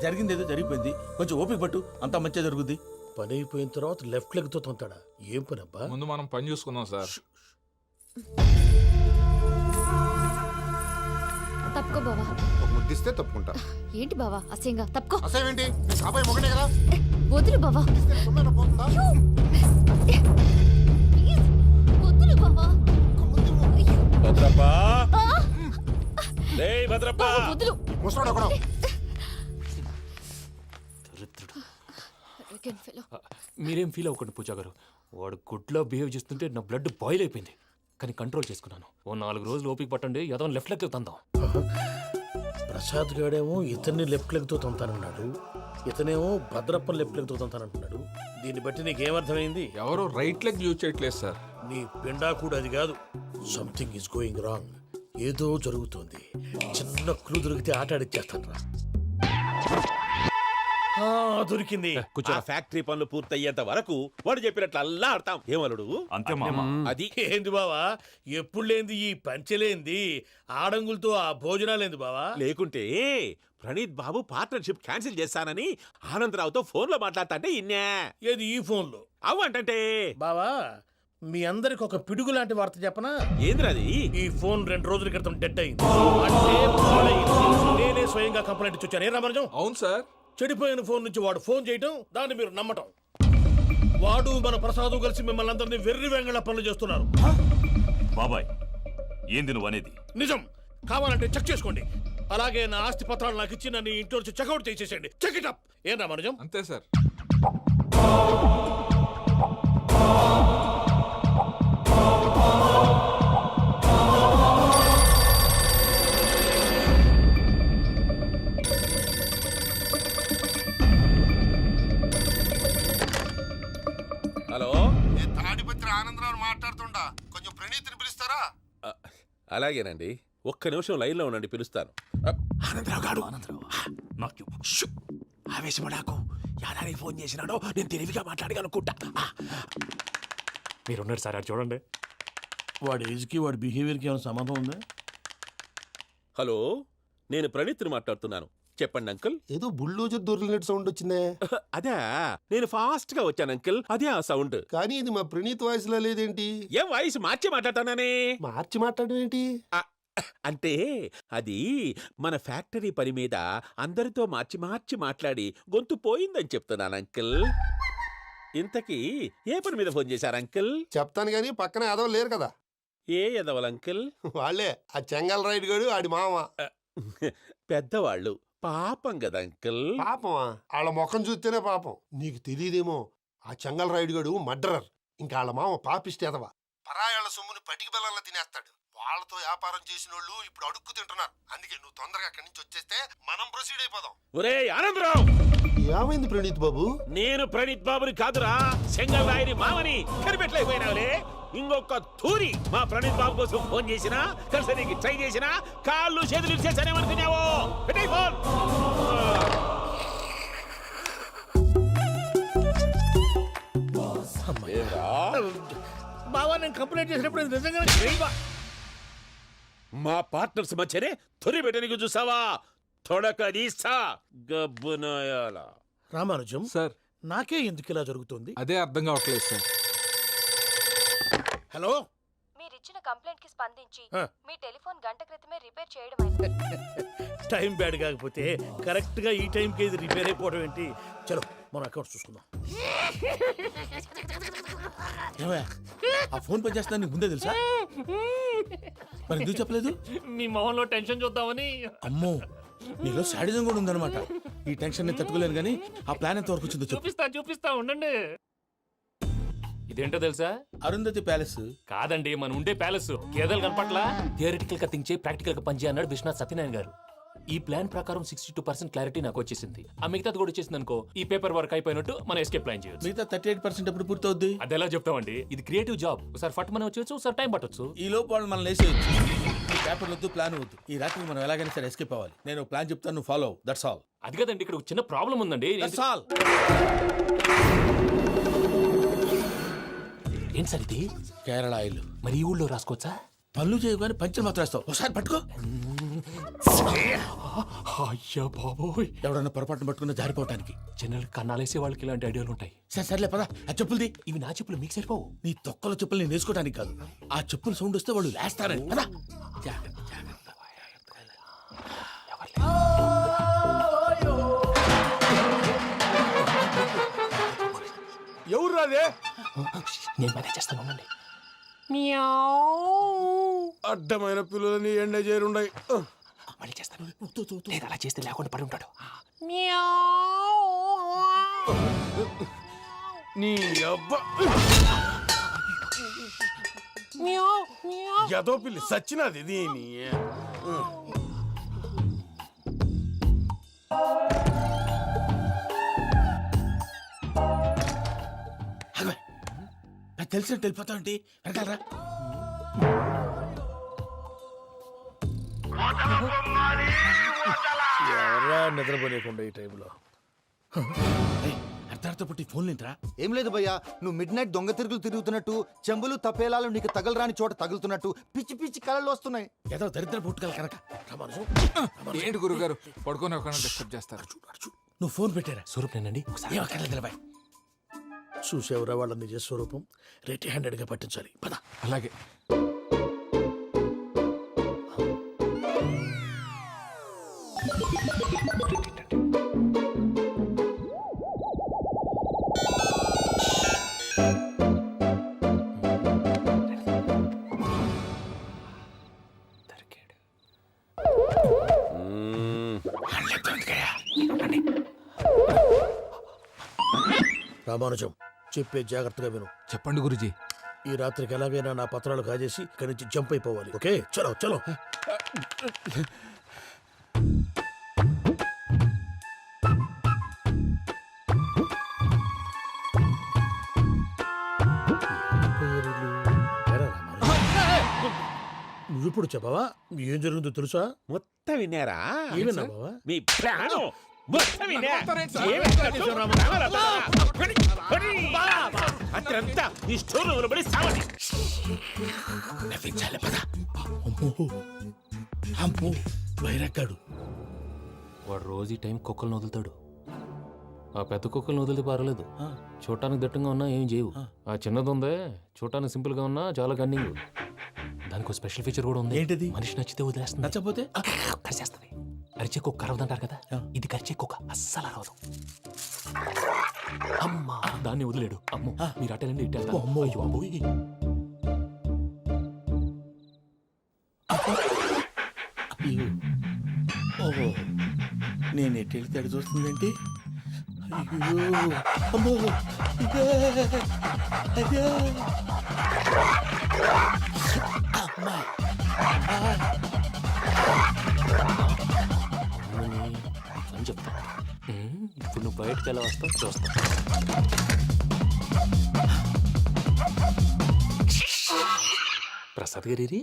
జరిగింది ఏదో జరిగిపోయింది, కొంచెం ఓపిక పట్టు, అంతా మంచిగా జరుగుద్ది. పని అయిపోయిన తర్వాత లెఫ్ట్ లెగ్ తో తొంతాడా? ఏం పని అబ్బా? ముందు మనం పని చూసుకుందాం సార్. తప్పుకో బావా. ఒక ముద్దిస్తే తప్పుకుంటా. ఏంటి బావా అసహ్యంగా? తప్పుకో. అసేమేంటి? నీ కాబోయే మొగనే కదా. వదులు బావా. వదులు బావా. భద్రప్పా, లే భద్రప్పా. వదులు. ముసరాడు ఒకడు. మీరేం ఫీల్ అవ్వకండి పూజా గారు. వాడు గుడ్లో బిహేవ్ చేస్తుంటే నా బ్లడ్ బాయిల్ అయిపోయింది, కానీ కంట్రోల్ చేసుకున్నాను. ఓ 4 రోజులు ఓపిక పట్టండి, ఏదో లెఫ్ట్ లెగ్ తందాం. ప్రసాద్ గాడేమో ఇతన్ని లెఫ్ట్ లెగ్ తో తొంతానన్నాడు, ఇతనేమో భద్రప్పని లెఫ్ట్ లెగ్ తో తొంతానంటున్నాడు. దీన్ని బట్టి నీకేమర్థమైంది? ఎవరు రైట్ లెగ్ యూజ్ చేయట్లేదు సార్. నీ పిండా కూడా అది కాదు. Something is going wrong. ఏదో జరుగుతోంది. చిన్న క్లూ దొరికితే ఆట ఆడిచ్చేస్తాను రా. దొరికింది. ఆ ఫ్యాక్టరీ పనులు పూర్తయ్యేంత వరకు వాడు చెప్పినట్లు అల్లా ఆడతాం. ఏమలుడు? అంతే మామ. అది ఏంది బావా, ఎప్పుడు లేంది ఈ పంచలేంది, ఆడంగులతో ఆ భోజనాలేంది బావా? లేకుంటే ప్రణీత్ బాబు పార్ట్నర్షిప్ క్యాన్సిల్ చేస్తానని ఆనందరావుతో ఫోన్ లో మాట్లాడతా అంటే ఇన్నే. ఏది ఈ ఫోన్ లో? అవ్వంటే బావా, మీ అందరికి ఒక పిడుగు లాంటి వార్త చెప్పనా? ఏంద్రది? ఈ ఫోన్ 2 రోజుల క్రితం డెడ్ అయింది. అంటే పాడైంది. నేనే స్వయంగా కంప్లైంట్ ఇచ్చాను. ఏ రామరాజం? అవును సార్. చెడిపోయిన ఫోన్ నుంచి వాడు ఫోన్ చేయటం, దాన్ని మీరు నమ్మటం. వాడు మన ప్రసాదు కలిసి మిమ్మల్ని అందరినీ వెర్రి వెంగళ పనులు చేస్తున్నారు. బాబాయ్, ఏంది నువ్వు అనేది? నిజం. కావాలంటే చెక్ చేసుకోండి. అలాగే నా ఆస్తి పత్రాలు నాకు ఇచ్చి నన్ను ఇంట్లో నుంచి చెక్అౌట్ చేసేసండి. Check it up. ఏం రామరాజం? అంతే సార్. హలో, తాడిపత్రి ఆనందరావు మాట్లాడుతుండా, కొంచెం ప్రణీతిని పిలుస్తారా? అలాగేనండి. ఒక్క నిమిషం లైన్ లో ఉండండి, పిలుస్తాను. ఆనందరావు గాడు. నాకు ఆవేశపడాకు. యాదానికి ఫోన్ చేసినాడో నేను తెలివిగా మాట్లాడగలనుకుంటా. మీరున్నారు సార్, అది చూడండి. వాడి ఏజ్కి వాడి బిహేవియర్కి ఏమైనా సంబంధం ఉందా? హలో, నేను ప్రణీత్ని మాట్లాడుతున్నాను. చెప్పండి అంకుల్. ఏదో బుల్డోజర్ దొరికినట్టు సౌండ్ వచ్చిందే. అదే, నేను ఫాస్ట్ గా వచ్చాను అంకుల్. అదే ఆ సౌండ్. కానీ ఇది మా ప్రణీత్ వాయిస్ లా లేదేంటి? ఏం వాయిస్ మార్చి మాట్లాడతానని? మార్చి మాట్లాడడం ఏంటి? అంటే అది మన ఫ్యాక్టరీ పని మీద అందరితో మార్చి మార్చి మాట్లాడి గొంతు పోయిందని చెప్తున్నాను అంకుల్. ఇంతకీ ఏ పని మీద ఫోన్ చేశారు అంకుల్? చెప్తాను గానీ పక్కన ఏదో లేరు కదా. ఏ ఎదవలు అంకుల్? వాళ్ళే ఆ చెంగల్ రైడ్ గడు ఆడి మామ. పెద్దవాళ్ళు, పాపం కదా అంకుల్. పాపమా? వాళ్ళ ముఖం చూస్తేనే పాపం. నీకు తెలియదేమో, ఆ చెంగల్ రైడ్ గడు మర్డరర్. ఇంకా వాళ్ళ మామ పాపిష్టి ఎదవ. పరాయాళ్ళ సొమ్ముని పటికి బెల్లంలో తినేస్తాడు. వాళ్ళతో వ్యాపారం చేసిన వాళ్ళు ఇప్పుడు అడుక్కు తింటున్నారు. అందుకే నువ్వు తొందరగా అక్కడి నుంచి వచ్చేస్తే మనం ప్రొసీడ్ అయిపోదాం. ఒరే ఆనందరావు! ఏమైంది ప్రణీత్ బాబు? నేను ప్రణీత్ బాబుని కాదురా, సెంగల్ రాయని మామని. కనిపెట్టలేకపోయినావులే. ఇంకొక తూరి మా ప్రణీత్ బాబు కోసం ఫోన్ చేసినా, కలిసి నీకు ట్రై చేసినా, కాళ్ళు చేతులు ఇచ్చేసానేమనుకున్నావు. పెట్టే ఫోన్. బావా, నేను కంప్లైంట్ చేసినప్పుడు ఇది నిజంగా మా పార్ట్నర్స్ మధ్యనే తొలి పెట్టడానికి చూసావా? తొడక నీస్తా గబ్బునాయాల. రామానుజం సార్, నాకే ఎందుకు ఇలా జరుగుతుంది? అదే అర్థం కావట్లేదు సార్. హలో, మీరు ఇచ్చిన కంప్లైంట్ కి స్పందించి ఆ. మీ టెలిఫోన్ గంట క్రితమే రిపేర్ చేయడం అయింది. టైం బ్యాడ్ కాకపోతే కరెక్ట్ గా ఈ టైంకి ఇది రిపేర్ అయిపోవడం ఏంటి? చలో మన అకౌంట్ చూసుకుందాం. ఏమయ్య, ఆ ఫోన్ పని చేస్తున్నా నీకు ముందే తెలుసా? మరి ఎందుకు చెప్పలేదు? మీ మొహంలో టెన్షన్ చూద్దామని. అమ్మో, నీలో శాడిజం కూడా ఉందన్నమాట. ఈ టెన్షన్ ని తట్టుకోలేను కానీ ఆ ప్లాన్ ఎంత వరకు వచ్చిందో చెప్పు. చూపిస్తా ఉండండి. ఇదేంటో తెలుసా? అరుంధతి ప్యాలెస్ కాదండి, మన ఉండే ప్యాలెస్. గేదెలు కనపట్లా? థియరిటికల్ గా థింక్ చేయి, ప్రాక్టికల్ గా పనిచేయ అన్నాడు విశ్వనాథ్ సత్యనారాయణ గారు. ఈ ప్లాన్ ప్రకారం 62% క్లారిటీ నాకు వచ్చేసింది. ఆ మిగతాది కూడా వచ్చేసింది అనుకో, ఈ పేపర్ వర్క్ అయిపోయినట్టు మనం ఎస్కేప్ ప్లాన్ చేయొచ్చు. మిగతా 38% ఎప్పుడు పూర్తవుద్ది? అది ఎలా చెప్తామండి? ఇది క్రియేటివ్ జాబ్. ఒకసారి ఫట్ మనం వచ్చేయచ్చు, ఒకసారి టైం పట్టొచ్చు. ఈ లోపు వాళ్ళు మనం లేసేయచ్చు. ఈ పేపర్ వద్దు, ప్లాన్ వద్దు. ఈ రాత్రి మనం ఎలాగైనా సరే ఎస్కేప్ అవ్వాలి. నేను ప్లాన్ చెప్తాను, నువ్వు ఫాలో. That's all. అది కదండి, ఇక్కడ ఒక చిన్న ప్రాబ్లం ఉందండి. That's all. ఏం సార్ ఇది? కేరళ ఆయిల్. మరి ఈ ఊళ్ళో రాసుకోవచ్చా? పనులు చేయగానే పంచర్ మాత్రం వేస్తావు. ఒకసారి పట్టుకో. అయ్యా బాబోయ్, ఎవడన్నా పొరపాటున పట్టుకున్న జారిపోవటానికి. జనరల్ కన్నాలేసే వాళ్ళకి ఇలాంటి ఐడియాలు ఉంటాయి. సర్లే పదా. ఆ చెప్పులది. ఇవి నా చెప్పులు, మీకు సరిపోవు. నీ తొక్కల చెప్పులు నేను వేసుకోవడానికి కాదు, ఆ చెప్పులు సౌండ్ వస్తే వాళ్ళు లేస్తారని. పదా. ఎవరు రాదే? నేను పదే చేస్తాను, ఉండండి. అడ్డమైన పిల్లలని ఎండ చేరుండయి. మళ్ళీ చేస్తాను. లేదు, అలా చేస్తే లేకుండా పడి ఉంటాడు. నీ అబ్బా ఎదో పిల్లి సచ్చినది దీని. తెలిసినట్టు వెళ్ళిపోతా ఉంటే వెనకాలరా. ఎవరా నిద్రపోలేకుండా ఈ టైంలో? అర్ధార్థ పుట్టి ఫోన్ లేంట్రా. ఏం లేదు భయ్యా, నువ్వు మిడ్ నైట్ దొంగ తిరుగులు తిరుగుతున్నట్టు, చెంబులు తపేలాలు నీకు తగలరాని చోట తగులుతున్నట్టు పిచ్చి పిచ్చి కళలు వస్తున్నాయి. ఏదో దరిద్ర పుట్టుకల కనుక. ఏంటి గురుగారు పడుకొని ఒక డిస్టర్బ్ చేస్తారు? నువ్వు ఫోన్ పెట్టారా? స్వరూప్ నేనండి. ఒకసారి చూసేవరా వాళ్ళ నిజ స్వరూపం. రెట్టి హ్యాండెడ్ గా పట్టించాలి. పద. అలాగే. రామానుజం, చెప్పే జాగ్రత్తగా విను. చెప్పండి గురుజీ. ఈ రాత్రికి ఎలాగైనా నా పత్రాలు కాజేసి ఇక్కడి నుంచి జంప్ అయిపోవాలి. ఓకే, చలో చలో. నువ్విప్పుడు చెప్పవా ఏం జరిగిందో తెలుసా? మొత్తం విన్నారా? ఏమన్నా బావా? మీ ప్లాన్ మొత్తం విన్నా. అత్రంతా ఈ స్టోర్ రూమ్ లో పడి సావండి. నవ్వించాలి. పద. అమ్మో, వైరక్కాడు. వాడు రోజు ఈ టైం కుక్కలను వదులుతాడు. ఆ పెద్ద కుక్కలను వదిలితే పర్వాలేదు, చూడటానికి దట్టంగా ఉన్నా ఏం చేయవు. ఆ చిన్నది ఉందే, చూడటానికి సింపుల్ గా ఉన్నా చాలా గన్నింగ్. దానికి ఒక స్పెషల్ ఫీచర్ కూడా ఉంది. ఏంటిది? మనిషి నచ్చితే వదిలేస్తుంది, నచ్చపోతే కరిచేస్తుంది. అరిచే కుక్క అరవదంటారు కదా, ఇది కరిచే కుక్క అస్సలు అరవదు. అమ్మా, దాన్ని వదిలేడు. అమ్మో, మీరు అటెండి ఇట్టే. అమ్మో. అయ్యో అమ్మోయ్. ఓహో, నేను ఎటు వెళ్తే అటు చూస్తుందేంటి? అయ్యో, అమ్మో, అయ్యో, అమ్మా, అని చెప్తా. ఇప్పుడు నువ్వు బయటకు ఎలా వస్తావు చూస్తా. ప్రసాద్ గారి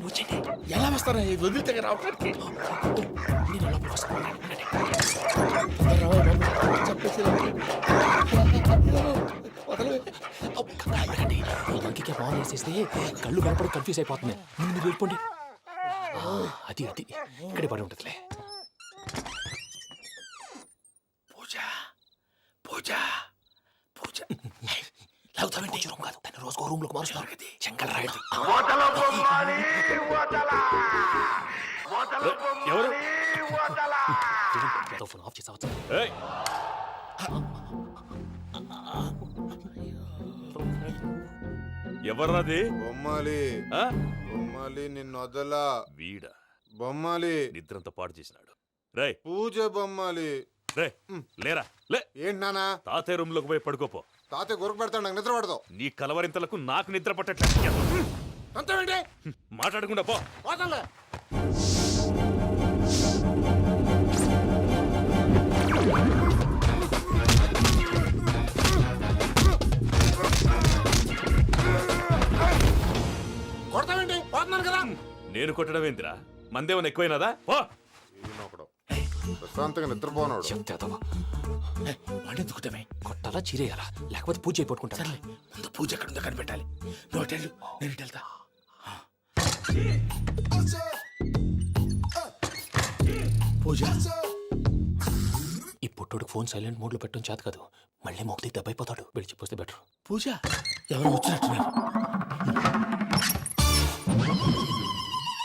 వచ్చండి. ఎలా వస్తారా? వదిలితే రావడానికి చెప్పేసి మనకి ఆన్ చేసేస్తే కళ్ళు కనపడి కన్ఫ్యూజ్ అయిపోతుంది. ముందు మీరు వెళ్ళిపోండి. అది అది ఇక్కడే పడి ఉంటుందిలే. పూజ పూజ పూజ లాగుతామంటే రూమ్ కాదు, తను రోజుకో రూమ్ లోకి మారుస్తున్నారు కదా. చెంగల్ రాయడు. ఎవరు? ఫోన్ ఆఫ్ చేసావచ్చు. ఎవర్రాది? బొమ్మాలి బొమ్మాలి నిన్ను వదలా. వీడ బొమ్మాలి నిద్రంతా పాడు చేసినాడు. రే పూజ బొమ్మాలి. రే లేరా లే. ఏంటి నానా? తాతయ్య రూమ్ లోకి పోయి పడుకోపో. తాతయ్య గురకు పెడతాడు, నాకు నిద్ర పడతావు. నీ కలవరింతలకు నాకు నిద్ర పట్టట్లేదు. అంతేంటి? మాట్లాడకుండా పో. పోతాలే. కొడతావేంటి? పోతున్నాను కదా. నేను కొట్టడం ఏంటిరా? మందేమన్నా ఎక్కువైనదా? పో. ప్రశాంతంగా నిద్రపోనాడు. చెప్తావా వాడెందుకుంటామే? కొట్టాలా చీరేయాలా లేకపోతే పూజ అయిపోట్టుకుంటా. సర్లే ముందు పూజ ఎక్కడ ఉందో కనిపెట్టాలి. నువ్వు వెళ్ళు, నేను ఇటు వెళ్తా. పూజ ఈ పుట్టోడు ఫోన్ సైలెంట్ మోడ్ లో పెట్టడం చేత కాదు. మళ్ళీ మొక్కి దెబ్బైపోతాడు. వెళ్ళి చెప్పొస్తే బెటర్. పూజ ఎవరు వచ్చినట్టున్నారు?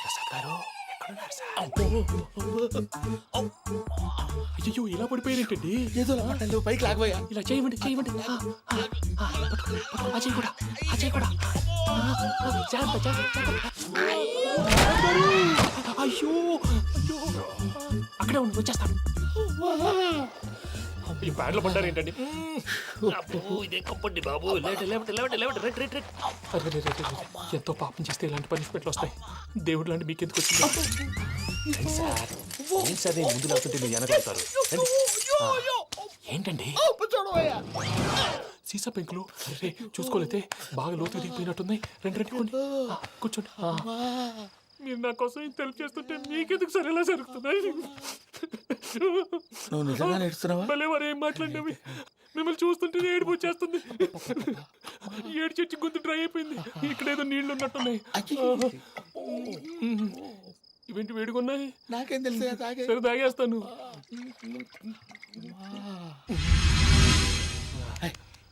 ప్రసాద్ గారు ఎక్కడున్నారు సార్? అయ్యో ఇలా పడిపోయారేంటండి? ఏదో మాట్లాడలేవు, పైకి లాగబోయా. ఇలా చేయమండి చేయమండి. అజయ్ కూడా అజయ్ కూడా జాగ్రత్త జాగ్రత్త. అయ్యో అయ్యో అక్కడే ఉండి వచ్చేస్తాను. ఈ బ్యాడ్లో పడ్డారు ఏంటండి? ఇదే కప్పండి బాబు. ఎంతో పాపం చేస్తే ఇలాంటి పనిష్మెంట్లు వస్తాయి. దేవుడు లాంటి మీకెందుకు వచ్చింది? సార్ ముందు లేకుంటే మీరు వెనకాడతారు. ఏంటండి సీసా పెంకులు? అరే చూసుకోలేతే బాగా లోతు దిగిపోయినట్టున్నాయి. రండి రండి కొన్ని కూర్చోండి. మీరు నా కోసం ఇంత హెల్ప్ చేస్తుంటే మీకెందుకు సరే ఎలా జరుగుతున్నాయి? నువ్వు నిజంగా నేర్చుతున్నావా? మళ్ళీ మరి ఏం మాట్లాడినవి? మిమ్మల్ని చూస్తుంటే ఏడుపు వచ్చేస్తుంది. ఏడు చెట్టు గొంతు డ్రై అయిపోయింది. ఇక్కడ ఏదో నీళ్లు ఉన్నట్టున్నాయి. ఇవేంటి వేడుకున్నాయి? నాకేం తెలుసు. సరే తాగేస్తాను.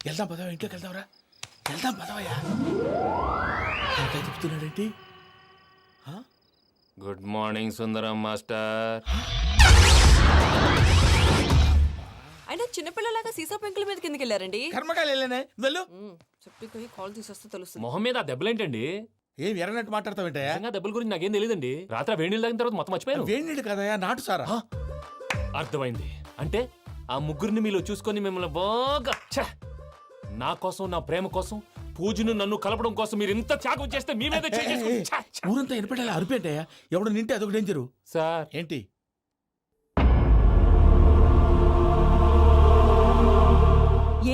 వెళ్దాం పదవా, ఇంట్లోకి వెళ్దాంరా. వెళ్దాం పదవయ్యా. చెప్తున్నాడేంటి? Good morning Sundaram master. అయినా చిన్నపిల్లలాగా సీసా పెంకుల మీద కిందకి వెళ్ళారండి. కర్మకాయలు వెళ్ళానే వెళ్ళు. చెప్పి కాల్ తీసేస్తే తెలుస్తుంది. మొహం మీద ఆ దెబ్బలేంటండి? ఏం ఎర్రనట్టు మాట్లాడతావేంటయ్యా? దెబ్బల గురించి నాకేం తెలియదండి. రాత్రి వేడి నీళ్ళు తాగిన తర్వాత మొత్తం మర్చిపోయాను. వేడి నీళ్ళు కదయ్యా, నాటు సారా. అర్థమైంది. అంటే ఆ ముగ్గురిని మీలో చూసుకొని మిమ్మల్ని బాగా నా కోసం నా ప్రేమ కోసం పూజను నన్ను కలపడం కోసం మీరు ఇంత త్యాగం చేస్తే మీ మీద ఊరంతా ఎనపడేలా అరిపేటయ్యా. ఎవడు నింటే అదొక డేంజరు. సార్ ఏంటి?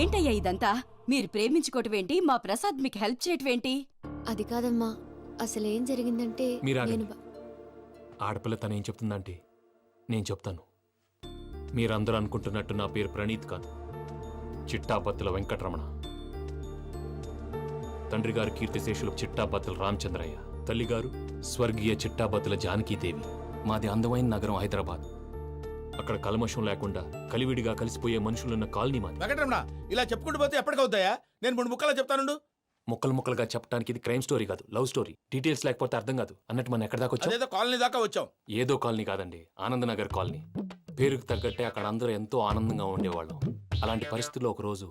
ఏంటయ్యా ఇదంతా? మీరు ప్రేమించుకోవటం ఏంటి? మా ప్రసాద్ మీకు హెల్ప్ చేయటం ఏంటి? అది కాదమ్మా, అసలు ఏం జరిగిందంటే మీరు నేను ఆడపిల్ల తను ఏం చెప్తుందంటే నేను చెప్తాను. మీరందరూ అనుకుంటున్నట్టు నా పేరు ప్రణీత్ కాదు, చిట్టాపత్తుల వెంకటరమణ. తండ్రి గారు కీర్తిశేషులు చిట్టాపత్తుల రామచంద్రయ్య, తల్లిగారు స్వర్గీయ చిట్టాపత్తుల జానకీదేవి. మాది అందమైన నగరం హైదరాబాద్. అక్కడ కల్మషం లేకుండా కలివిడిగా కలిసిపోయే మనుషులున్న కాలనీ మాది. వెంకటరమణ ఇలా చెప్పుకుంటూ పోతే ఎప్పటికవుతాయా? నేను 3 ముక్కలా చెప్తానుండు. ముక్కలు ముక్కలుగా చెప్పడానికి ఇది క్రైమ్ స్టోరీ కాదు, లవ్ స్టోరీ. డీటెయిల్స్ లేకపోతే అర్థం కాదు. అన్నట్టు మనం ఎక్కడ దాకా వచ్చాం? అదేదో కాలనీ దాకా వచ్చాం. ఏదో కాలనీ కాదండి, ఆనందనగర్ కాలనీ. పేరుకు తగ్గట్టే అక్కడ అందరూ ఎంతో ఆనందంగా ఉండేవాళ్ళం. అలాంటి పరిస్థితుల్లో ఒకరోజు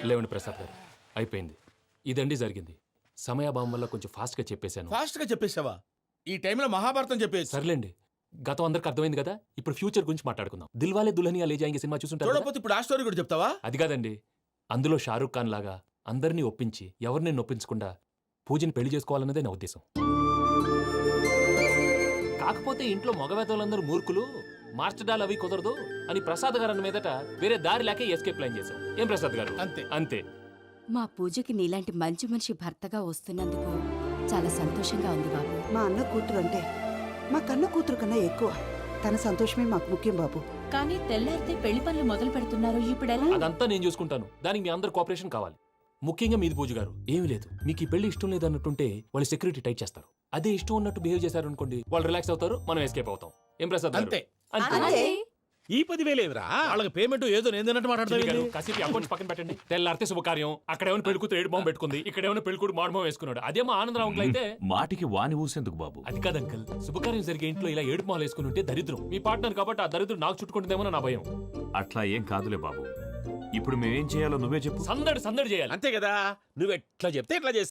లేవండి ప్రసాద్ గారు, అయిపోయింది. ఇదండి జరిగింది. సమయాభావం వల్ల కొంచెం ఫాస్ట్గా చెప్పేశాను. ఫాస్ట్గా చెప్పేసావా? ఈ టైంలో మహాభారతం చెప్పేసి. సర్లేండి, గతం అందరికి అర్థమైంది కదా. ఇప్పుడు ఫ్యూచర్ గురించి మాట్లాడుకుందాం. దిల్వాలే దుల్హనియా లే జాయేంగే సినిమా చూసుంటారు. చూడకపోతే ఇప్పుడు ఆ స్టోరీ కూడా చెప్తావా? అది కాదండి, అందులో షారూక్ ఖాన్ లాగా అందరినీ ఒప్పించి ఎవరిని నొప్పించకుండా పూజని పెళ్లి చేసుకోవాలన్నదే నా ఉద్దేశం. కాకపోతే ఇంట్లో మగవేతలందరూ మూర్ఖులు, మార్చడాలు అవి కుదరదు అని ప్రసాద్ గారు అన్న మీదట వేరే దారి లేక ఎస్కేప్ ప్లాన్ చేశాం. ఏం ప్రసాద్ గారు? అంతే అంతే. మా పూజకి నీలాంటి మంచి మనిషి భర్తగా వస్తున్నందుకు చాలా సంతోషంగా ఉంది బాబు. మా అన్న కూతురు అంటే మా కన్న కూతురు కన్నా ఎక్కువ. తన సంతోషమే మాకు ముఖ్యం బాబు. కానీ తెల్లారితే పెళ్లి పనులు మొదలు పెడుతున్నారు ఇప్పుడెలా? అదంతా నేను చూసుకుంటాను. దానికి మీ అందరు కోఆపరేషన్ కావాలి. ముఖ్యంగా మీది పూజ గారు. ఏమీ లేదు, మీకు ఈ పెళ్లి ఇష్టం లేదన్నట్టుంటే వాళ్ళు సెక్యూరిటీ టైట్ చేస్తారు. అదే ఇష్టం ఉన్నట్టు బిహేవ్ చేశారు అనుకోండి, వాళ్ళు రిలాక్స్ అవుతారు, మనం ఎస్కేప్ అవుతాం. ఏం ప్రసాద్ గారు? అంతే. అంతే. ఈ 10,000 ఏమిరా? వాళ్ళకి పేమెంట్ ఏదో నేను తిన్నట్టు చిన్ని గారు, మాట్లాడతాను. కాసేపు అకౌంట్స్ పక్కన పెట్టండి. తెల్లారితే శుభకార్యం. అక్కడ ఏమైనా పెళ్లి కూతురు ఏడు బాంబు పెట్టుకుంది, ఇక్కడ ఏమైనా పెళ్లి కూతురు మాడు బాంబు వేసుకున్నాడు. అదేమో ఆనందరావు అంకుల్ అయితే మాటికి వాని ఊసేందుకు బాబు? అది కాదు అంకుల్, శుభకార్యం జరిగే ఇంట్లో ఇలా ఏడు మాలు వేసుకుని ఉంటే దరిద్రం. మీ పార్ట్నర్ కాబట్టి ఆ దరిద్రం నాకు చుట్టుకుంటుందేమో నా భయం. అట్లా ఏం కాదులే బాబు. ఇప్పుడు మేమేం చేయాలో నువ్వే చెప్పు. సందడి సందడి చేయాలి. అంతే కదా, నువ్వు ఎట్లా చెప్తే ఎట్లా చేస్తా.